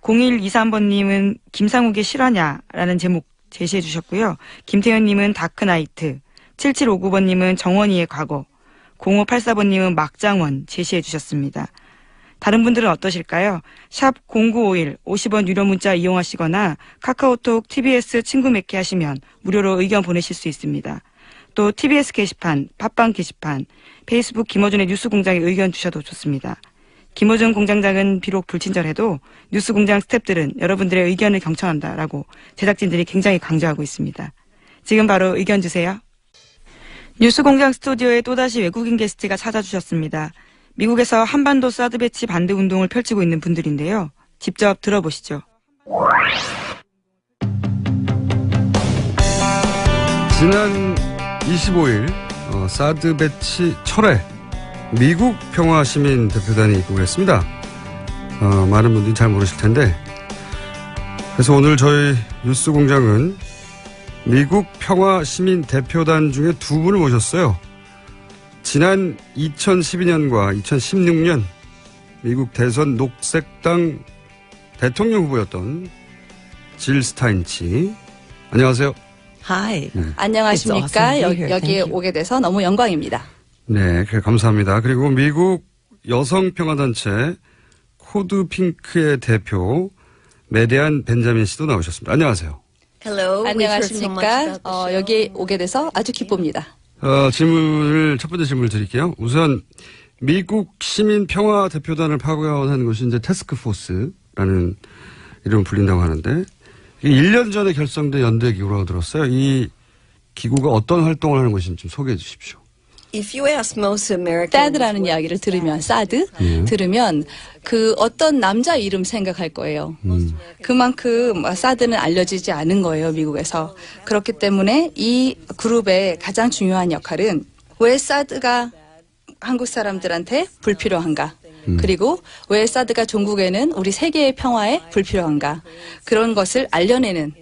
0123번님은 김상욱의 실화냐라는 제목 제시해 주셨고요. 김태현님은 다크나이트, 7759번님은 정원이의 과거, 0584번님은 막장원 제시해 주셨습니다. 다른 분들은 어떠실까요? 샵 0951 50원 유료 문자 이용하시거나 카카오톡 TBS 친구 맺기 하시면 무료로 의견 보내실 수 있습니다. 또 TBS 게시판, 팟빵 게시판, 페이스북 김어준의 뉴스공장에 의견 주셔도 좋습니다. 김어준 공장장은 비록 불친절해도 뉴스공장 스태프들은 여러분들의 의견을 경청한다라고 제작진들이 굉장히 강조하고 있습니다. 지금 바로 의견 주세요. 뉴스공장 스튜디오에 또다시 외국인 게스트가 찾아주셨습니다. 미국에서 한반도 사드 배치 반대 운동을 펼치고 있는 분들인데요. 직접 들어보시죠. 지난 25일 사드 배치 철회 미국 평화시민 대표단이 입국을 했습니다. 많은 분들이 잘 모르실 텐데, 그래서 오늘 저희 뉴스공장은 미국 평화시민 대표단 중에 두 분을 모셨어요. 지난 2012년과 2016년 미국 대선 녹색당 대통령 후보였던 질 스타인치. 안녕하세요. Hi. 안녕하십니까. It's awesome to be here. 여기에 Thank you. 오게 돼서 너무 영광입니다. 네, 감사합니다. 그리고 미국 여성평화단체 코드핑크의 대표 메데안 벤자민 씨도 나오셨습니다. 안녕하세요. Hello. We've heard so much 안녕하십니까. about the show. 여기에 오게 돼서 아주 기쁩니다. 첫 번째 질문을 드릴게요. 우선 미국 시민평화대표단을 파견한 것이 이제 태스크포스라는 이름을 불린다고 하는데, 1년 전에 결성된 연대 기구라고 들었어요. 이 기구가 어떤 활동을 하는 것인지 좀 소개해 주십시오. If you ask most Americans, 사드라는 이야기를 들으면 들으면 그 어떤 남자 이름 생각할 거예요. 그만큼 사드는 알려지지 않은 거예요, 미국에서. 그렇기 때문에 이 그룹의 가장 중요한 역할은 왜 사드가 한국 사람들한테 불필요한가? 그리고 왜 사드가 종국에는 우리 세계의 평화에 불필요한가? 그런 것을 알려내는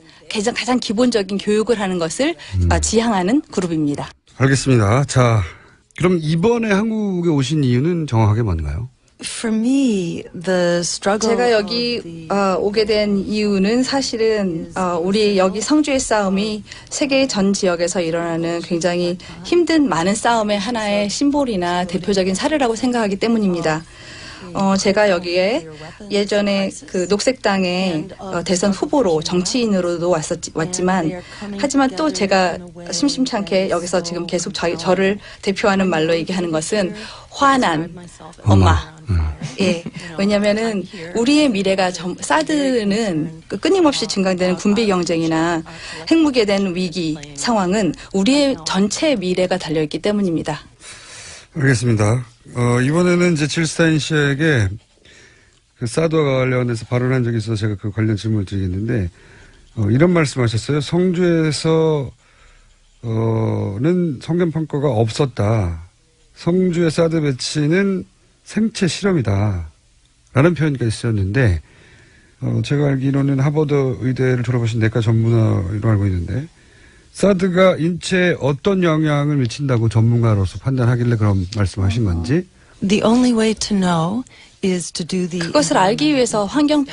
가장 기본적인 교육을 하는 것을 지향하는 그룹입니다. 알겠습니다. 자, 그럼 이번에 한국에 오신 이유는 정확하게 뭔가요? for me, the struggle. 제가 여기 오게 된 이유는 사실은 우리 여기 성주의 싸움이 세계 전 지역에서 일어나는 굉장히 힘든 많은 싸움의 하나의 심볼이나 대표적인 사례라고 생각하기 때문입니다. 제가 여기에 예전에 그 녹색당의 대선 후보로 정치인으로도 왔지만 하지만 또 제가 심심찮게 여기서 지금 계속 저를 대표하는 말로 얘기하는 것은 화난 엄마. 예. 왜냐면은 우리의 미래가 사드는 끊임없이 증강되는 군비 경쟁이나 핵무기에 대한 위기 상황은 우리의 전체 미래가 달려있기 때문입니다. 알겠습니다. 이번에는 이제 질스타인 씨에게 그 사드와 관련해서 발언한 적이 있어서 제가 그 관련 질문을 드리겠는데, 이런 말씀 하셨어요. 성주에서, 는 성견 평가가 없었다. 성주의 사드 배치는 생체 실험이다. 라는 표현까지 쓰였는데, 제가 알기로는 하버드 의대를 졸업하신 내과 전문의로 알고 있는데, 사드가 인체에 어떤 영향을 미친다고 전문가로서 판단하길래 그런 말씀하신 건지? The only way to know is to do the. 그것을 알기 위해서 환경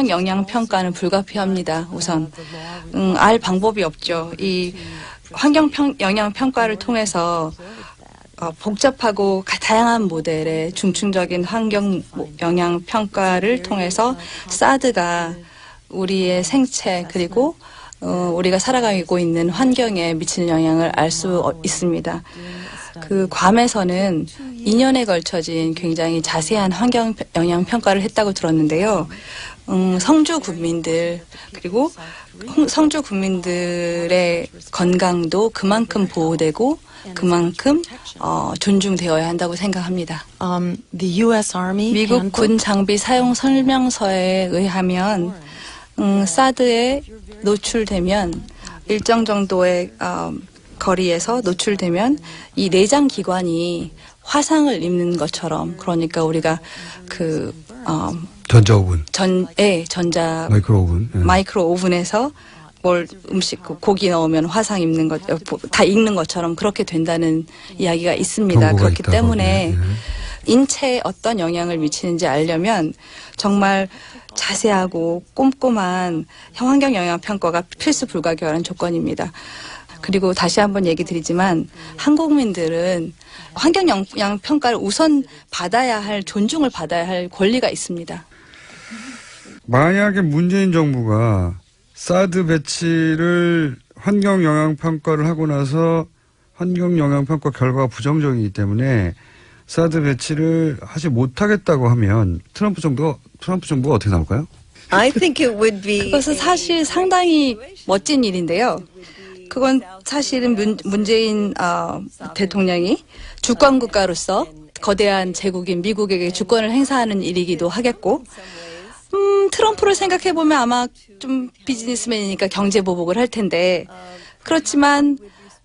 영향 평가는 불가피합니다. 우선 알 방법이 없죠. 이 환경 영향 평가를 통해서 복잡하고 다양한 모델의 중층적인 환경 영향 평가를 통해서 사드가 우리의 생체 그리고 우리가 살아가고 있는 환경에 미치는 영향을 알 수 있습니다. 그 괌에서는 2년에 걸쳐진 굉장히 자세한 환경 영향 평가를 했다고 들었는데요. 성주 국민들 그리고 성주 국민들의 건강도 그만큼 보호되고 그만큼 존중되어야 한다고 생각합니다. The U.S. Army 미국 handbook 군 장비 사용 설명서에 의하면 사드에 노출되면 일정 정도의 거리에서 노출되면 이 내장 기관이 화상을 입는 것처럼 그러니까 우리가 전자오븐, 전자 마이크로 오븐. 예. 마이크로 오븐에서 뭘 음식 고기 넣으면 화상 입는 것 다 익는 것처럼 그렇게 된다는 이야기가 있습니다. 경고가 그렇기 있다고. 때문에 예. 인체에 어떤 영향을 미치는지 알려면 정말 자세하고 꼼꼼한 환경 영향 평가가 필수 불가결한 조건입니다. 그리고 다시 한번 얘기 드리지만 한국민들은 환경 영향 평가를 우선 받아야 할 존중을 받아야 할 권리가 있습니다. 만약에 문재인 정부가 사드 배치를 환경 영향 평가를 하고 나서 환경 영향 평가 결과가 부정적이기 때문에 사드 배치를 하지 못하겠다고 하면 트럼프 정부가 어떻게 나올까요? I think it would be 그것은 사실 상당히 멋진 일인데요. 그건 사실은 문재인 대통령이 주권 국가로서 거대한 제국인 미국에게 주권을 행사하는 일이기도 하겠고 트럼프를 생각해보면 아마 좀 비즈니스맨이니까 경제 보복을 할 텐데 그렇지만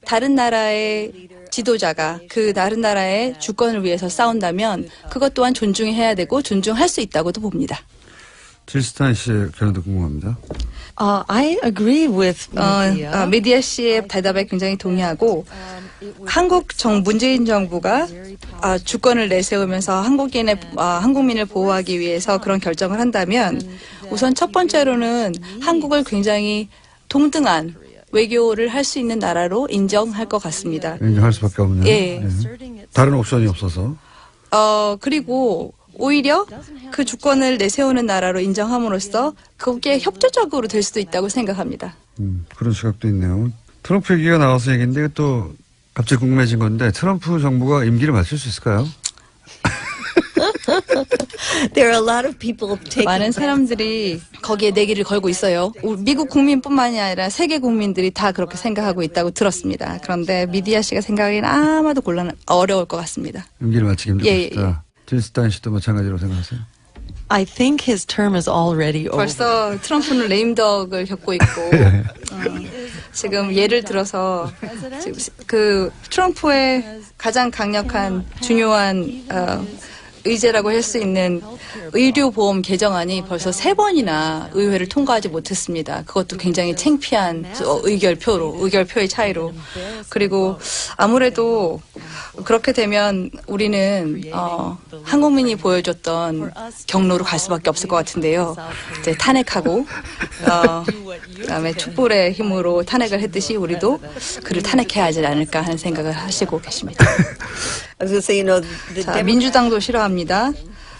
다른 나라의 지도자가 그 다른 나라의 주권을 위해서 싸운다면 그것 또한 존중해야 되고 존중할 수 있다고도 봅니다. 질스탄 씨의 견해도 궁금합니다. I agree with Medea. 미디아 씨의 대답에 굉장히 동의하고 문재인 정부가 주권을 내세우면서 한국민을 보호하기 위해서 그런 결정을 한다면 우선 첫 번째로는 한국을 굉장히 동등한 외교를 할 수 있는 나라로 인정할 것 같습니다. 인정할 수밖에 없는. 예. 다른 옵션이 없어서. 그리고 오히려 그 주권을 내세우는 나라로 인정함으로써 그게 협조적으로 될 수도 있다고 생각합니다. 그런 시각도 있네요. 트럼프 얘기가 나와서 얘기인데 또 갑자기 궁금해진 건데 트럼프 정부가 임기를 마칠 수 있을까요? there are a lot of people taking 많은 사람들이 거기에 내기를 걸고 있어요. 미국 국민뿐만이 아니라 세계 국민들이 다 그렇게 생각하고 있다고 들었습니다. 그런데 미디아 씨가 생각하기는 아마도 어려울 것 같습니다. 임기를 마치기 힘들 예, 것이다. 질스탄 씨도 마찬가지로 생각하세요? I think his term is already over. 벌써 트럼프는 레임덕을 겪고 있고 지금 예를 들어서 지금 그 트럼프의 가장 강력한 중요한 의제라고 할 수 있는 의료보험 개정안이 벌써 3번이나 의회를 통과하지 못했습니다. 그것도 굉장히 창피한 의결표의 차이로. 그리고 아무래도 그렇게 되면 우리는 한국민이 보여줬던 경로로 갈 수밖에 없을 것 같은데요. 이제 탄핵하고 그다음에 촛불의 힘으로 탄핵을 했듯이 우리도 그를 탄핵해야 하지 않을까 하는 생각을 하시고 계십니다. I was going to say, the 자, 민주당도 싫어합니다.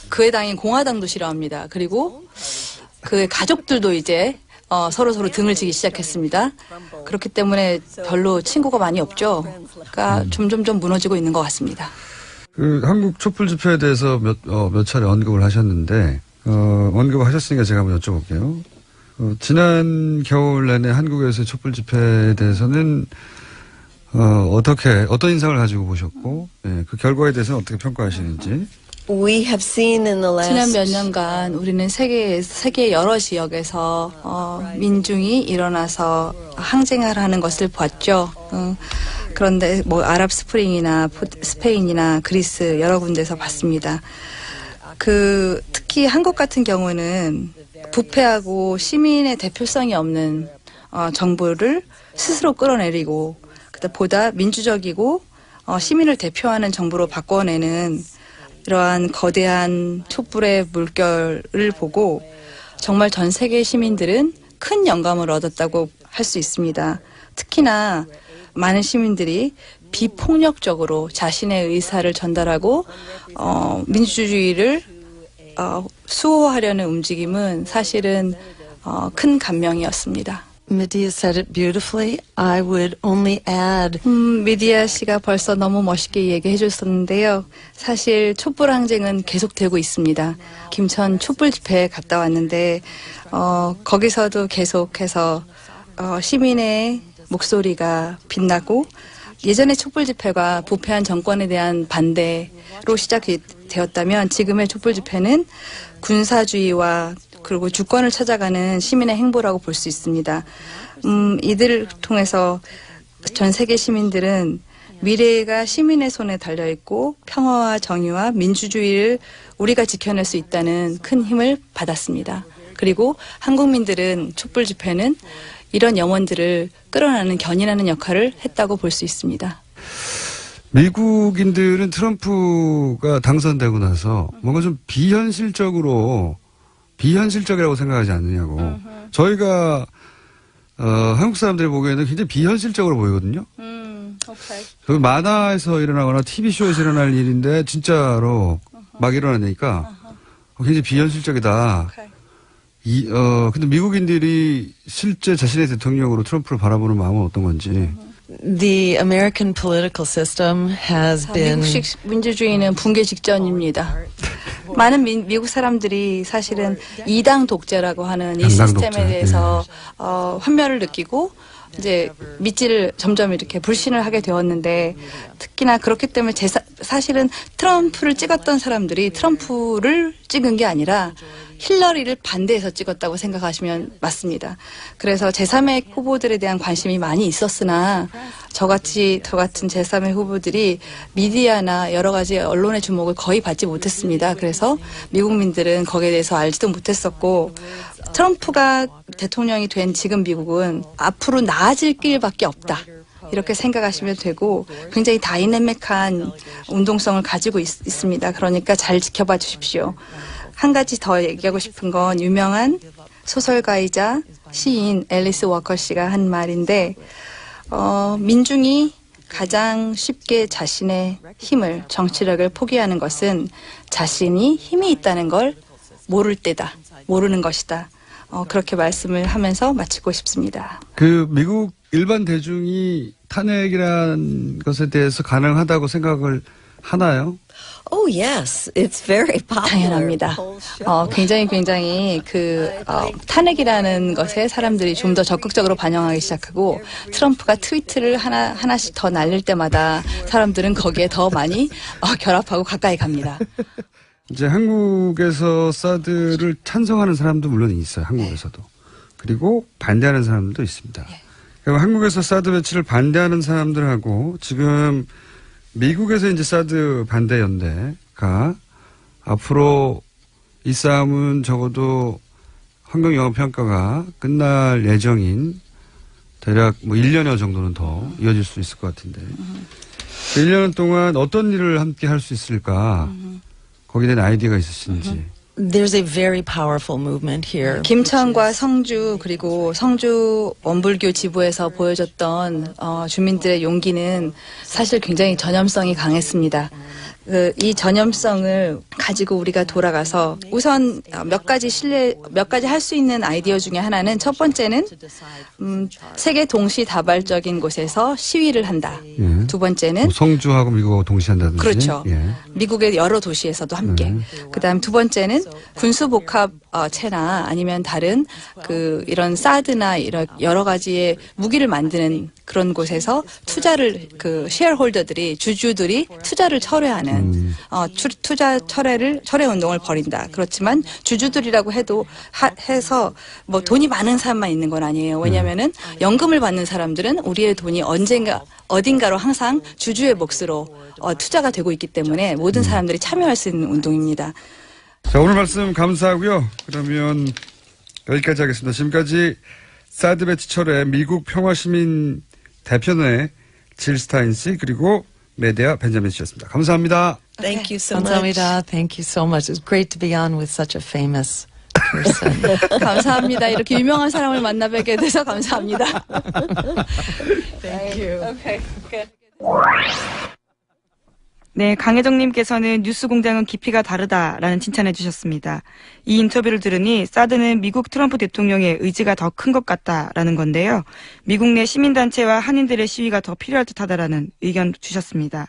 그의 당인 공화당도 싫어합니다. 그리고 그의 가족들도 이제 서로 등을 지기 시작했습니다. 그렇기 때문에 별로 친구가 많이 없죠. 그러니까 점점 무너지고 있는 것 같습니다. 그 한국 촛불 집회에 대해서 몇 차례 언급을 하셨는데 언급하셨으니까 제가 한번 여쭤볼게요. 지난 겨울 내내 한국에서의 촛불 집회에 대해서는 어떤 인상을 가지고 보셨고, 예, 그 결과에 대해서는 어떻게 평가하시는지? we have seen in the last 지난 몇 년간 우리는 세계 여러 지역에서 민중이 일어나서 항쟁을 하는 것을 봤죠. 그런데 뭐 아랍 스프링이나 스페인이나 그리스 여러 군데서 봤습니다. 특히 한국 같은 경우는 부패하고 시민의 대표성이 없는 정부를 스스로 끌어내리고 보다 민주적이고 시민을 대표하는 정부로 바꿔내는 이러한 거대한 촛불의 물결을 보고 정말 전 세계 시민들은 큰 영감을 얻었다고 할 수 있습니다. 특히나 많은 시민들이 비폭력적으로 자신의 의사를 전달하고 민주주의를 수호하려는 움직임은 사실은 큰 감명이었습니다. Medea said it beautifully. I would only add 미디아 씨가 벌써 너무 멋있게 얘기해 줬었는데요. 사실 촛불 항쟁은 계속되고 있습니다. 김천 촛불 집회에 갔다 왔는데 거기서도 계속해서 시민의 목소리가 빛나고 예전의 촛불 집회가 부패한 정권에 대한 반대로 시작이 되었다면 지금의 촛불 집회는 군사주의와 그리고 주권을 찾아가는 시민의 행보라고 볼 수 있습니다. 이들을 통해서 전 세계 시민들은 미래가 시민의 손에 달려있고 평화와 정의와 민주주의를 우리가 지켜낼 수 있다는 큰 힘을 받았습니다. 그리고 한국민들은 촛불 집회는 이런 영혼들을 끌어내는 견인하는 역할을 했다고 볼 수 있습니다. 미국인들은 트럼프가 당선되고 나서 뭔가 좀 비현실적이라고 생각하지 않느냐고. 저희가 한국 사람들이 보기에는 굉장히 비현실적으로 보이거든요. 그 만화에서 일어나거나 TV쇼에서 일어날 일인데 진짜로 막 일어나니까 굉장히 비현실적이다. 근데 미국인들이 실제 자신의 대통령으로 트럼프를 바라보는 마음은 어떤 건지. the American political system has been 미국식 민주주의는 붕괴 직전입니다. 많은 미국 사람들이 사실은 이당 독재라고 하는 이 시스템에 독재. 대해서 환멸을 느끼고 이제 믿지를 점점 이렇게 불신을 하게 되었는데 특히나 그렇기 때문에 사실은 트럼프를 찍었던 사람들이 트럼프를 찍은 게 아니라 힐러리를 반대해서 찍었다고 생각하시면 맞습니다. 그래서 제3의 후보들에 대한 관심이 많이 있었으나 저 같은 제3의 후보들이 미디어나 여러 가지 언론의 주목을 거의 받지 못했습니다. 그래서 미국민들은 거기에 대해서 알지도 못했었고 트럼프가 대통령이 된 지금 미국은 앞으로 나아질 길밖에 없다. 이렇게 생각하시면 되고 굉장히 다이내믹한 운동성을 가지고 있습니다. 그러니까 잘 지켜봐 주십시오. 한 가지 더 얘기하고 싶은 건 유명한 소설가이자 시인 앨리스 워커 씨가 한 말인데 민중이 가장 쉽게 자신의 힘을, 정치력을 포기하는 것은 자신이 힘이 있다는 걸 모르는 것이다. 그렇게 말씀을 하면서 마치고 싶습니다. 그 미국 일반 대중이 탄핵이라는 것에 대해서 가능하다고 생각을 하나요? Oh, yes. It's very popular. 당연합니다. 굉장히 탄핵이라는 것에 사람들이 좀 더 적극적으로 반영하기 시작하고 트럼프가 트위트를 하나씩 더 날릴 때마다 사람들은 거기에 더 많이 결합하고 가까이 갑니다. 이제 한국에서 사드를 찬성하는 사람도 물론 있어요. 한국에서도. 그리고 반대하는 사람들도 있습니다. 그럼 한국에서 사드 배치를 반대하는 사람들하고 지금 미국에서 이제 사드 반대 연대가 앞으로 이 싸움은 적어도 환경영향평가가 끝날 예정인 대략 1년여 정도는 더 이어질 수 있을 것 같은데. 1년 동안 어떤 일을 함께 할 수 있을까? 거기에 대한 아이디어가 있으신지. there's a very powerful movement here. 김천과 성주 그리고 성주 원불교 지부에서 보여줬던 주민들의 용기는 사실 굉장히 전염성이 강했습니다. 이 전염성을 가지고 우리가 돌아가서 우선 몇 가지 할 수 있는 아이디어 중에 하나는 첫 번째는 세계 동시다발적인 곳에서 시위를 한다. 예. 두 번째는 성주하고 미국하고 동시한다든지. 그렇죠. 예. 미국의 여러 도시에서도 함께. 그다음 두 번째는 군수복합체나 아니면 다른 이런 사드나 이런 여러 가지의 무기를 만드는 그런 곳에서 투자를 셰어홀더들이 주주들이 투자를 철회하는 투자 철회 운동을 벌인다. 그렇지만 주주들이라고 해서 뭐 돈이 많은 사람만 있는 건 아니에요. 왜냐하면은 연금을 받는 사람들은 우리의 돈이 어딘가로 항상 주주의 몫으로 투자가 되고 있기 때문에 모든 사람들이 참여할 수 있는 운동입니다. 자, 오늘 말씀 감사하고요. 그러면 여기까지 하겠습니다. 지금까지 사드 배치 철회 미국 평화시민 대표회 질 스타인 씨 그리고 메데아 벤자민 씨였습니다. 감사합니다. Thank you so much. 감사합니다. Thank you so much. It's great to be on with such a famous person. 감사합니다. 이렇게 유명한 사람을 만나 뵙게 돼서 감사합니다. Thank you. Okay, good. 네, 강혜정님께서는 뉴스공장은 깊이가 다르다라는 칭찬해 주셨습니다. 이 인터뷰를 들으니 사드는 미국 트럼프 대통령의 의지가 더 큰 것 같다라는 건데요. 미국 내 시민단체와 한인들의 시위가 더 필요할 듯하다라는 의견 주셨습니다.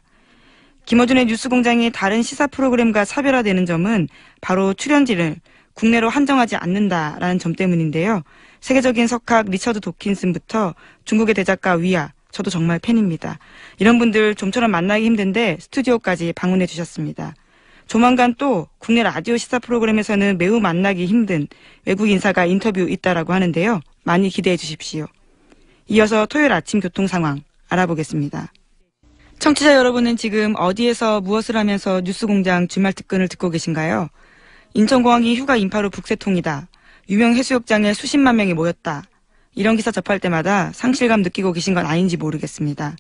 김어준의 뉴스공장이 다른 시사 프로그램과 차별화되는 점은 바로 출연진을 국내로 한정하지 않는다라는 점 때문인데요. 세계적인 석학 리처드 도킨슨부터 중국의 대작가 위아, 저도 정말 팬입니다. 이런 분들 좀처럼 만나기 힘든데 스튜디오까지 방문해 주셨습니다. 조만간 또 국내 라디오 시사 프로그램에서는 매우 만나기 힘든 외국 인사가 인터뷰 있다라고 하는데요. 많이 기대해 주십시오. 이어서 토요일 아침 교통 상황 알아보겠습니다. 청취자 여러분은 지금 어디에서 무엇을 하면서 뉴스공장 주말 특근을 듣고 계신가요? 인천공항이 휴가 인파로 북새통이다. 유명 해수욕장에 수십만 명이 모였다. 이런 기사 접할 때마다 상실감 느끼고 계신 건 아닌지 모르겠습니다.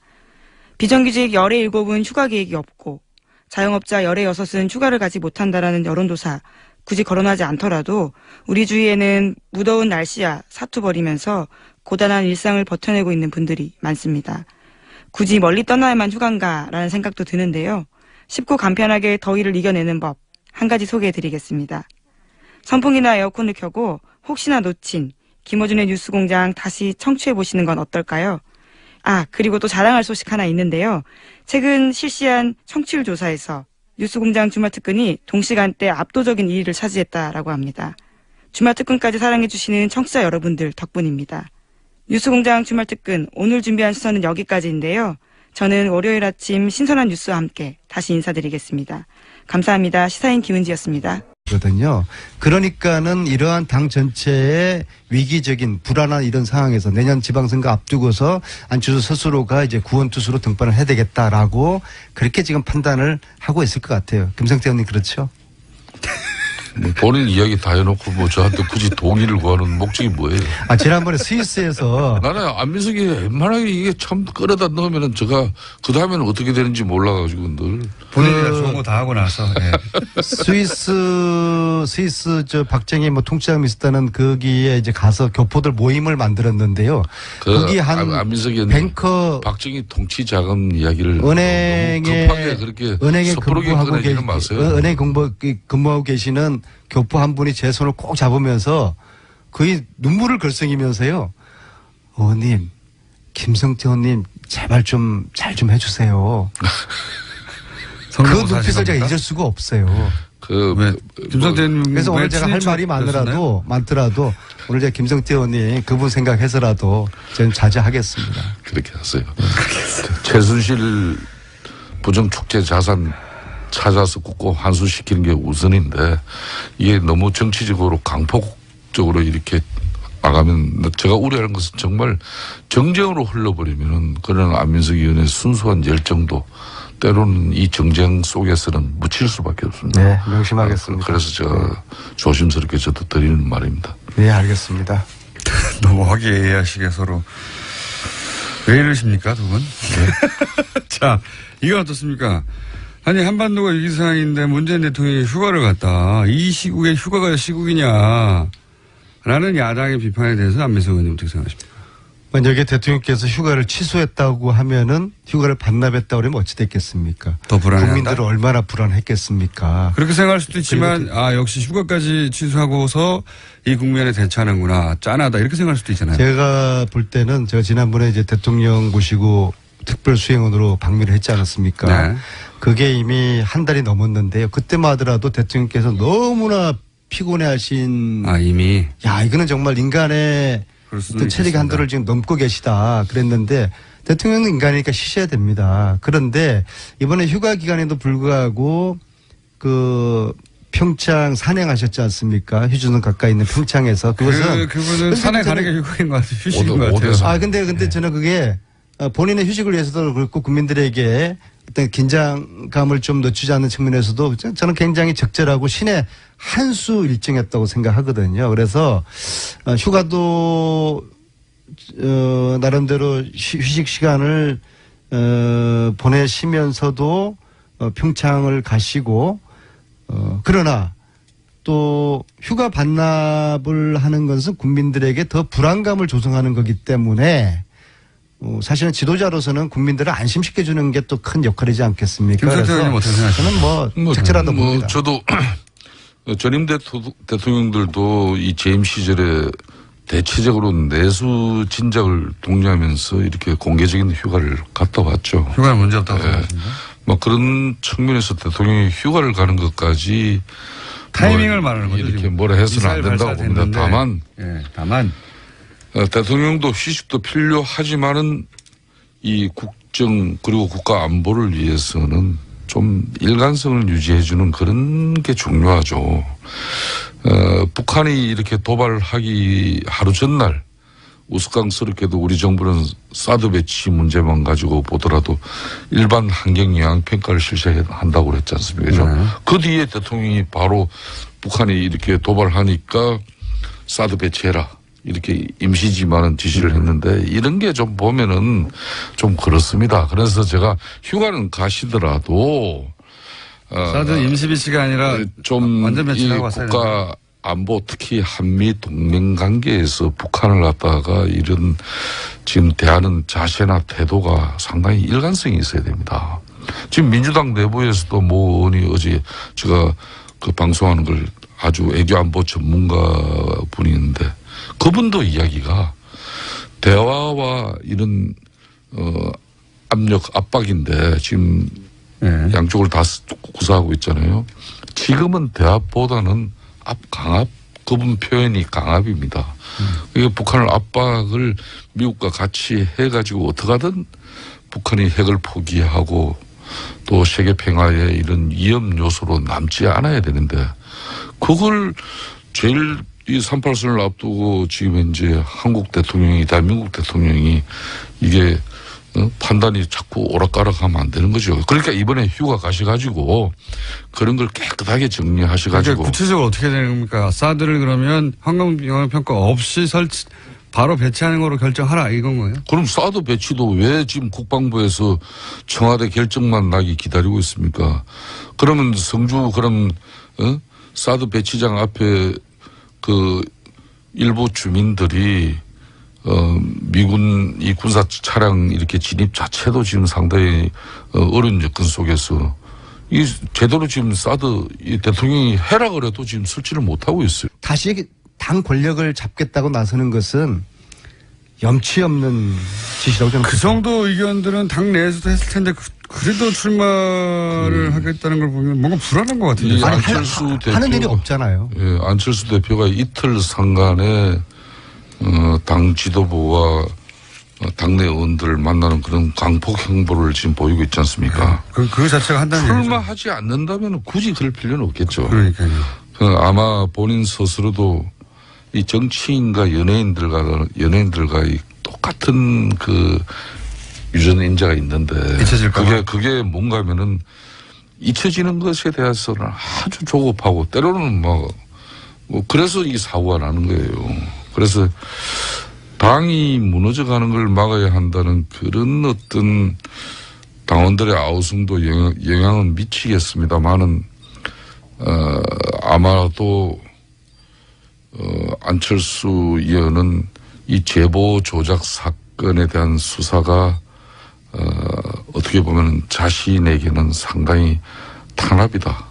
비정규직 열의 7은 휴가 계획이 없고 자영업자 열의 6은 휴가를 가지 못한다라는 여론조사 굳이 거론하지 않더라도 우리 주위에는 무더운 날씨야 사투 벌이면서 고단한 일상을 버텨내고 있는 분들이 많습니다. 굳이 멀리 떠나야만 휴가인가라는 생각도 드는데요. 쉽고 간편하게 더위를 이겨내는 법 한 가지 소개해드리겠습니다. 선풍기나 에어컨을 켜고 혹시나 놓친 김어준의 뉴스공장 다시 청취해보시는 건 어떨까요? 아, 그리고 또 자랑할 소식 하나 있는데요. 최근 실시한 청취율 조사에서 뉴스공장 주말특근이 동시간대 압도적인 1위를 차지했다라고 합니다. 주말특근까지 사랑해주시는 청취자 여러분들 덕분입니다. 뉴스공장 주말특근 오늘 준비한 수서는 여기까지인데요. 저는 월요일 아침 신선한 뉴스와 함께 다시 인사드리겠습니다. 감사합니다. 시사인 김은지였습니다. 거든요. 그러니까는 이러한 당 전체의 위기적인 불안한 이런 상황에서 내년 지방선거 앞두고서 안철수 스스로가 이제 구원투수로 등판을 해야 되겠다라고 그렇게 지금 판단을 하고 있을 것 같아요. 김성태 의원님 그렇죠? 뭐 본인 이야기 다 해놓고 뭐 저한테 굳이 동의를 구하는 목적이 뭐예요? 아, 지난번에 스위스에서 나는 안민석이 웬만하게 이게 참 끌어다 넣으면은 제가 그 다음에는 어떻게 되는지 몰라가지고 늘. 본인이 좋은 거 다 하고 나서. 네. 스위스 저 박정희 뭐 통치자금이 있었다는 거기에 이제 가서 교포들 모임을 만들었는데요. 거기 한 안민석이 뱅커 박정희 통치자금 이야기를 은행에 급하게 그렇게 은행에 섣부르게 꺼내지는 마세요. 은행 근무하고 계시는 교포 한 분이 제 손을 꼭 잡으면서 거의 눈물을 글썽이면서요. 의원님, 김성태 의원님 제발 좀 잘 좀 해주세요. 그 눈빛을 제가 잊을 수가 없어요. 김성태 의원님 그래서 오늘 제가 할 말이 많더라도 오늘 제가 김성태 의원님 그분 생각해서라도 저는 자제하겠습니다. 그렇게 하세요. 최순실 부정축제 자산 찾아서 꼭 환수시키는 게 우선인데 이게 너무 정치적으로 강폭적으로 이렇게 나가면 제가 우려하는 것은 정말 정쟁으로 흘러버리면은 그런 안민석 의원의 순수한 열정도 때로는 이 정쟁 속에서는 묻힐 수밖에 없습니다. 네, 명심하겠습니다. 그래서 제가 조심스럽게 저도 드리는 말입니다. 네, 알겠습니다. 너무 화기애애하시게 서로. 왜 이러십니까, 두 분? 네. 자, 이건 어떻습니까? 아니, 한반도가 위기 상황인데 문재인 대통령이 휴가를 갔다. 이 시국에 휴가가 시국이냐. 라는 야당의 비판에 대해서 안민석 의원님 어떻게 생각하십니까? 만약에 대통령께서 휴가를 취소했다고 하면은 휴가를 반납했다고 그러면 어찌 됐겠습니까? 더 불안하다. 국민들은 얼마나 불안했겠습니까? 그렇게 생각할 수도 있지만 역시 휴가까지 취소하고서 이 국면에 대처하는구나. 짠하다. 이렇게 생각할 수도 있잖아요. 제가 볼 때는 제가 지난번에 이제 대통령 모시고 특별 수행원으로 방미를 했지 않았습니까? 네. 그게 이미 한 달이 넘었는데요. 그때만 하더라도 대통령께서 너무나 피곤해하신. 이미. 야, 이거는 정말 인간의 어떤 체력의 한도를 지금 넘고 계시다 그랬는데 대통령은 인간이니까 쉬셔야 됩니다. 그런데 이번에 휴가 기간에도 불구하고 그 평창 산행하셨지 않습니까? 휴전선 가까이 있는 평창에서 그분은 산에 가는 게 휴가인 것 같아요. 휴식인 것 같아요. 근데 저는 그게 본인의 휴식을 위해서도 그렇고 국민들에게 어떤 긴장감을 좀 늦추지 않는 측면에서도 저는 굉장히 적절하고 신의 한 수 일정이었다고 생각하거든요. 그래서 휴가도 나름대로 휴식 시간을 보내시면서도 평창을 가시고 그러나 또 휴가 반납을 하는 것은 국민들에게 더 불안감을 조성하는 거기 때문에 사실은 지도자로서는 국민들을 안심시켜주는 게 또 큰 역할이지 않겠습니까? 김성태 의원님 어떻게 생각하십니까? 저는 적절하다 봅니다. 저도 전임 대통령들도 이 재임 시절에 대체적으로 내수 진작을 독려하면서 이렇게 공개적인 휴가를 갔다 왔죠. 휴가는 문제 없다고 생각하십니까? 뭐 그런 측면에서 대통령이 휴가를 가는 것까지 타이밍을 말하는 거죠. 이렇게 뭐라 해서는 안 된다고 봅니다. 다만 대통령도 휴식도 필요하지만은 이 국정 그리고 국가 안보를 위해서는 좀 일관성을 유지해주는 그런 게 중요하죠. 북한이 이렇게 도발하기 하루 전날 우스꽝스럽게도 우리 정부는 사드 배치 문제만 가지고 보더라도 일반 환경 영향 평가를 실시한다고 그랬지 않습니까? 그죠? 그 뒤에 대통령이 바로 북한이 이렇게 도발하니까 사드 배치해라. 이렇게 임시지만은 지시를 했는데 이런 게 좀 보면은 좀 그렇습니다. 그래서 제가 휴가는 가시더라도 사드 임시 배치가 아니라 좀 완전 이 배치라고 왔어야 국가 안보 특히 한미 동맹 관계에서 북한을 갖다가 이런 지금 대하는 자세나 태도가 상당히 일관성이 있어야 됩니다. 지금 민주당 내부에서도 뭐 어제 제가 그 방송하는 걸 아주 외교 안보 전문가 분이 있는데 그분도 이야기가 대화와 이런 압력 압박인데 지금 양쪽을 다 구사하고 있잖아요. 지금은 대합보다는 강압 그분 표현이 강압입니다. 그러니까 북한을 압박을 미국과 같이 해가지고 어떻게든 북한이 핵을 포기하고 또 세계 평화의 이런 위험 요소로 남지 않아야 되는데 그걸 제일 이 38선을 앞두고 지금 현재 한국 대통령이 대한민국 대통령이 이게 판단이 자꾸 오락가락하면 안 되는 거죠. 그러니까 이번에 휴가 가셔가지고 그런 걸 깨끗하게 정리하셔가지고. 그러니까 구체적으로 어떻게 되는 겁니까? 사드를 그러면 환경 영향 평가 없이 바로 배치하는 거로 결정하라 이건 거예요? 그럼 사드 배치도 왜 지금 국방부에서 청와대 결정만 나기 기다리고 있습니까? 그러면 성주 사드 배치장 앞에 그 일부 주민들이 미군 이 군사 차량 이렇게 진입 자체도 지금 상당히 어려운 여건 속에서 이 제대로 지금 사드 이 대통령이 해라 그래도 지금 설치를 못 하고 있어요. 다시 당 권력을 잡겠다고 나서는 것은 염치 없는 짓이라고 저는 그 정도 의견들은 당 내에서도 했을 텐데 그래도 출마를 하겠다는 걸 보면 뭔가 불안한 것 같은데. 이 아니, 안철수 하는 일이 없잖아요. 예, 안철수 대표가 이틀 상간에 당 지도부와 당내 의원들을 만나는 그런 강폭 행보를 지금 보이고 있지 않습니까? 그 자체가 한다는 얘기죠. 출마하지 않는다면 굳이 그럴 필요는 없겠죠. 그러니까요. 아마 본인 스스로도 이 정치인과 연예인들과 이 똑같은 그 유전 인자가 있는데 그게 뭔가 하면은 잊혀지는 것에 대해서는 아주 조급하고 때로는 뭐 그래서 이 사고가 나는 거예요. 그래서 당이 무너져가는 걸 막아야 한다는 그런 어떤 당원들의 아우성도 영향은 미치겠습니다만은 아마도 안철수 의원은 이 제보 조작 사건에 대한 수사가 어떻게 보면 자신에게는 상당히 탄압이다.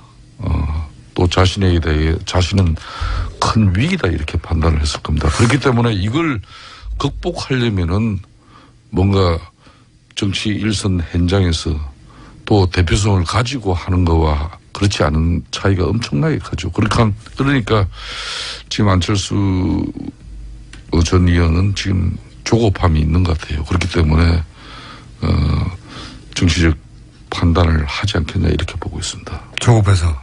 또 자신에게 대해 자신은 큰 위기다 이렇게 판단을 했을 겁니다. 그렇기 때문에 이걸 극복하려면은 뭔가 정치 일선 현장에서 또 대표성을 가지고 하는 거와 그렇지 않은 차이가 엄청나게 크죠. 그러니까 지금 안철수 전 의원은 지금 조급함이 있는 것 같아요. 그렇기 때문에 정치적 판단을 하지 않겠냐 이렇게 보고 있습니다. 조급해서.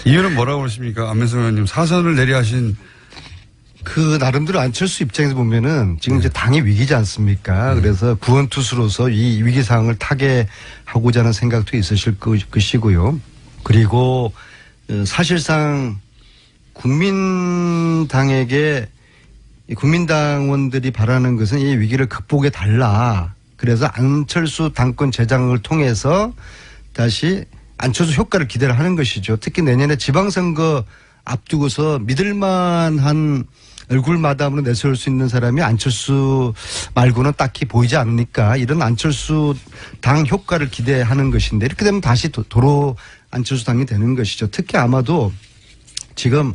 이유는 뭐라고 그러십니까? 안민석 의원님 사선을 내려하신. 그 나름대로 안철수 입장에서 보면은 지금 이제 당의 위기지 않습니까? 그래서 구원투수로서 이 위기 상황을 타개하고자 하는 생각도 있으실 것이고요. 그리고 사실상 국민당에게 국민당원들이 바라는 것은 이 위기를 극복해 달라. 그래서 안철수 당권 재장을 통해서 다시 안철수 효과를 기대를 하는 것이죠. 특히 내년에 지방선거 앞두고서 믿을만한 얼굴 마담으로 내세울 수 있는 사람이 안철수 말고는 딱히 보이지 않으니까 이런 안철수 당 효과를 기대하는 것인데 이렇게 되면 다시 도로 안철수 당이 되는 것이죠. 특히 아마도 지금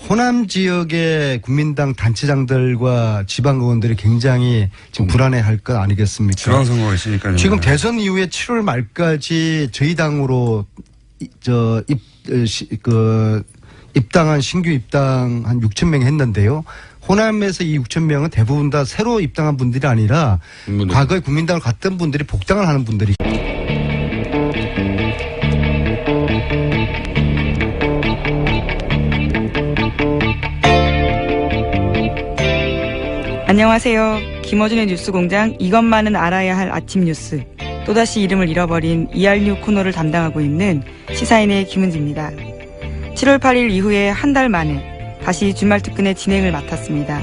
호남 지역의 국민당 단체장들과 지방의원들이 굉장히 지금 불안해할 것 아니겠습니까? 지방선거가 있으니까요. 지금 대선 이후에 7월 말까지 저희 당으로 입당한 신규 입당 한 6천 명 했는데요. 호남에서 이 6천 명은 대부분 다 새로 입당한 분들이 아니라 과거에 국민당을 갔던 분들이 복당을 하는 분들이. 안녕하세요. 김어준의 뉴스공장 이것만은 알아야 할 아침 뉴스. 또다시 이름을 잃어버린 ER뉴 코너를 담당하고 있는 시사인의 김은지입니다. 7월 8일 이후에 한 달 만에 다시 주말 특근의 진행을 맡았습니다.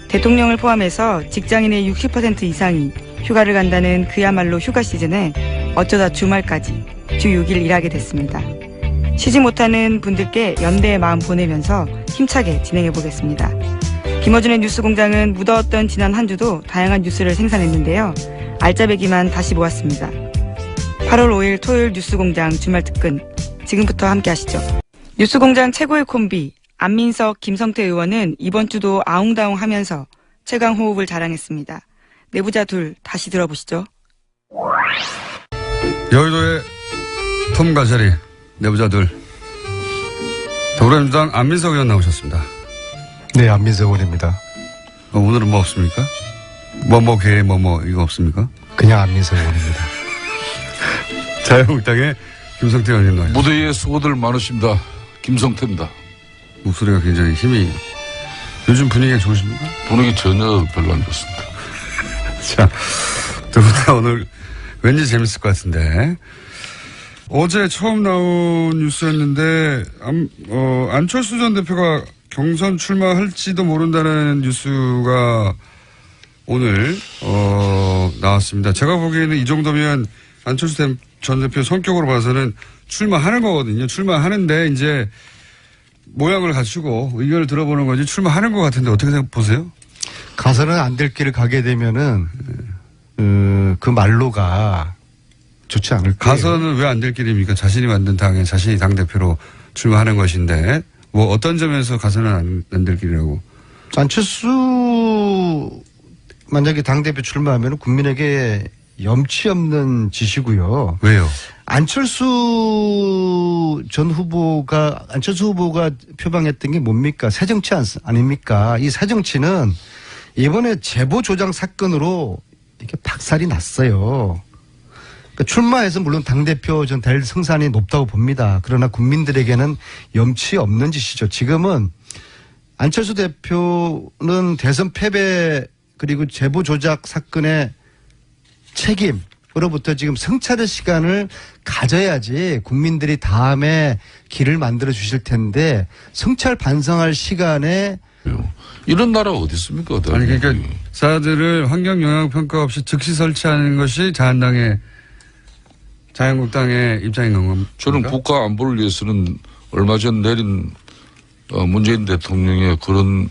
대통령을 포함해서 직장인의 60% 이상이 휴가를 간다는 그야말로 휴가 시즌에 어쩌다 주말까지 주 6일 일하게 됐습니다. 쉬지 못하는 분들께 연대의 마음 보내면서 힘차게 진행해 보겠습니다. 김어준의 뉴스공장은 묻어왔던 지난 한 주도 다양한 뉴스를 생산했는데요. 알짜배기만 다시 모았습니다. 8월 5일 토요일 뉴스공장 주말 특근 지금부터 함께 하시죠. 뉴스공장 최고의 콤비 안민석, 김성태 의원은 이번 주도 아웅다웅 하면서 최강 호흡을 자랑했습니다. 내부자 둘 다시 들어보시죠. 여의도의 톰 가자리 내부자들 더불어민주당 안민석 의원 나오셨습니다. 네, 안민석 의원입니다. 오늘은 뭐 없습니까? 계획 이거 없습니까? 그냥 안민석 의원입니다. 자유한국당의 김성태 의원님 나오셨습니다. 무대에 수고들 많으십니다. 김성태입니다. 목소리가 굉장히 힘이 요즘 분위기가 좋으십니까? 분위기 전혀 별로 안 좋습니다. 자, 두 분 다 오늘 왠지 재밌을 것 같은데 어제 처음 나온 뉴스였는데 안철수 전 대표가 경선 출마할지도 모른다는 뉴스가 오늘 나왔습니다. 제가 보기에는 이 정도면 안철수 전 대표 성격으로 봐서는 출마하는 거거든요. 출마하는데 이제 모양을 갖추고 의견을 들어보는 거지 출마하는 것 같은데 어떻게 보세요? 가서는 안 될 길을 가게 되면은 그 말로가 좋지 않을 거예요. 가서는 왜 안 될 길입니까? 자신이 만든 당에 자신이 당대표로 출마하는 것인데 뭐 어떤 점에서 가서는 안 될 길이라고? 안철수 만약에 당대표 출마하면 국민에게 염치 없는 짓이고요. 왜요? 안철수 후보가 표방했던 게 뭡니까? 새정치 아닙니까? 이 새정치는 이번에 제보 조작 사건으로 이렇게 박살이 났어요. 그러니까 출마해서 물론 당대표 전 될 승산이 높다고 봅니다. 그러나 국민들에게는 염치 없는 짓이죠. 지금은 안철수 대표는 대선 패배 그리고 제보 조작 사건의 책임으로부터 지금 성찰의 시간을 가져야지 국민들이 다음에 길을 만들어 주실 텐데 성찰 반성할 시간에 이런 나라 어디 있습니까? 아니 그러니까 사들을 환경 영향 평가 없이 즉시 설치하는 것이 자유한국당의 입장인 건가요? 저는 국가 안보를 위해서는 얼마 전 내린 문재인 대통령의 그런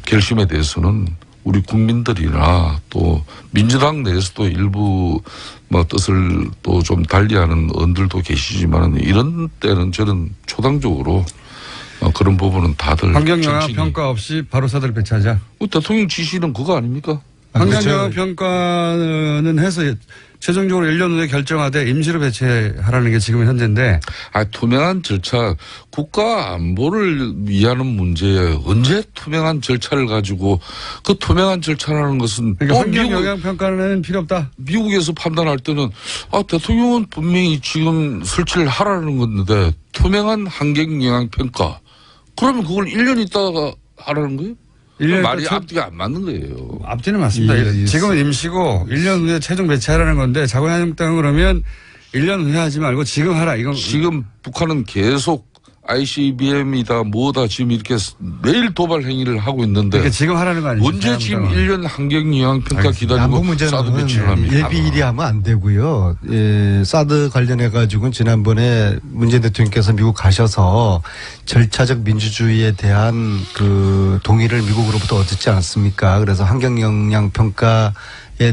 결심에 대해서는 우리 국민들이나 또 민주당 내에서도 일부 뜻을 또 좀 달리하는 언들도 계시지만 이런 때는 저는 초당적으로 그런 부분은 다들 환경영향 평가 없이 바로 사들 배치하자. 대통령 지시는 그거 아닙니까? 환경영향 평가는 해서 최종적으로 1년 후에 결정하되 임시로 배치하라는 게 지금 현재인데. 투명한 절차, 국가 안보를 위하는 문제에 언제 투명한 절차를 가지고 그 투명한 절차라는 것은 그러니까 환경영향 평가는 필요 없다. 미국에서 판단할 때는 대통령은 분명히 지금 설치를 하라는 건데 투명한 환경영향 평가. 그러면 그걸 1년 있다가 하라는 거예요? 말이 앞뒤가 안 맞는 거예요. 앞뒤는 맞습니다. 지금은 임시고 1년 후에 최종 배치하라는 건데 자유한국당은 그러면 1년 후에 하지 말고 지금 하라. 이건 지금 북한은 계속 ICBM이다 뭐다 지금 이렇게 매일 도발 행위를 하고 있는데 그러니까 지금 하라는 거 아니죠? 언제 지금 1년 환경영향평가 기다리고 남북 문제는 사드 배치를 합니까? 예비일이하면 안 되고요. 예, 사드 관련해 가지고는 지난번에 문재인 대통령께서 미국 가셔서 절차적 민주주의에 대한 그 동의를 미국으로부터 얻었지 않았습니까? 그래서 환경영향평가에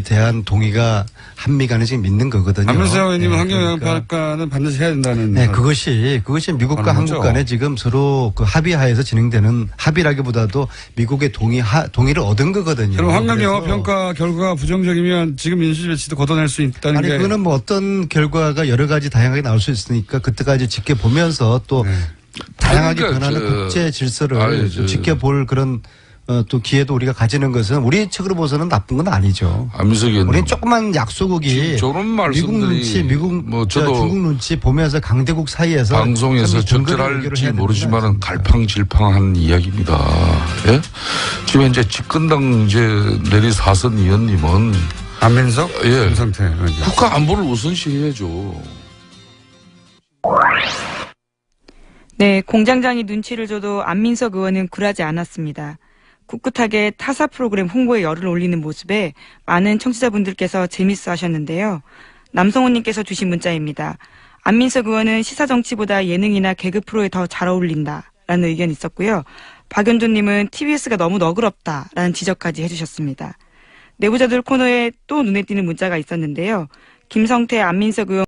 대한 동의가 한미 간에 지금 있는 거거든요. 안민석 의원님은 예, 환경영향평가는 반드시 해야 된다는. 네, 그것이 미국과 하는 한국 거죠. 간에 지금 서로 그 합의하에서 진행되는 합의라기보다도 미국의 동의를 얻은 거거든요. 그럼 그래서 환경영향평가 결과가 부정적이면 지금 민주주의 배치도 걷어낼 수 있다는 아니 게. 그거는 뭐 어떤 결과가 여러 가지 다양하게 나올 수 있으니까 그때까지 지켜보면서 또 네. 다양하게 그러니까 변하는 국제 질서를 아니, 지켜볼 그런 또 기회도 우리가 가지는 것은 우리 측으로 보서는 나쁜 건 아니죠. 안민석 의원님. 우리는 조그만 약소국이 지금 저런 미국 말씀들이 눈치, 뭐 저도 중국 눈치 보면서 강대국 사이에서 방송에서 좀 근거를 적절할지 해결을 해야 모르지만은 되는 갈팡질팡한 이야기입니다. 예? 지금 이제 집권당 이제 내리 사선 의원님은 안민석, 예. 김성태 의원님. 국가 안보를 우선시해야죠. 네, 공장장이 눈치를 줘도 안민석 의원은 굴하지 않았습니다. 꿋꿋하게 타사 프로그램 홍보에 열을 올리는 모습에 많은 청취자분들께서 재밌어 하셨는데요. 남성호님께서 주신 문자입니다. 안민석 의원은 시사정치보다 예능이나 개그 프로에 더 잘 어울린다라는 의견이 있었고요. 박연조님은 TBS가 너무 너그럽다라는 지적까지 해주셨습니다. 내부자들 코너에 또 눈에 띄는 문자가 있었는데요. 김성태, 안민석 의원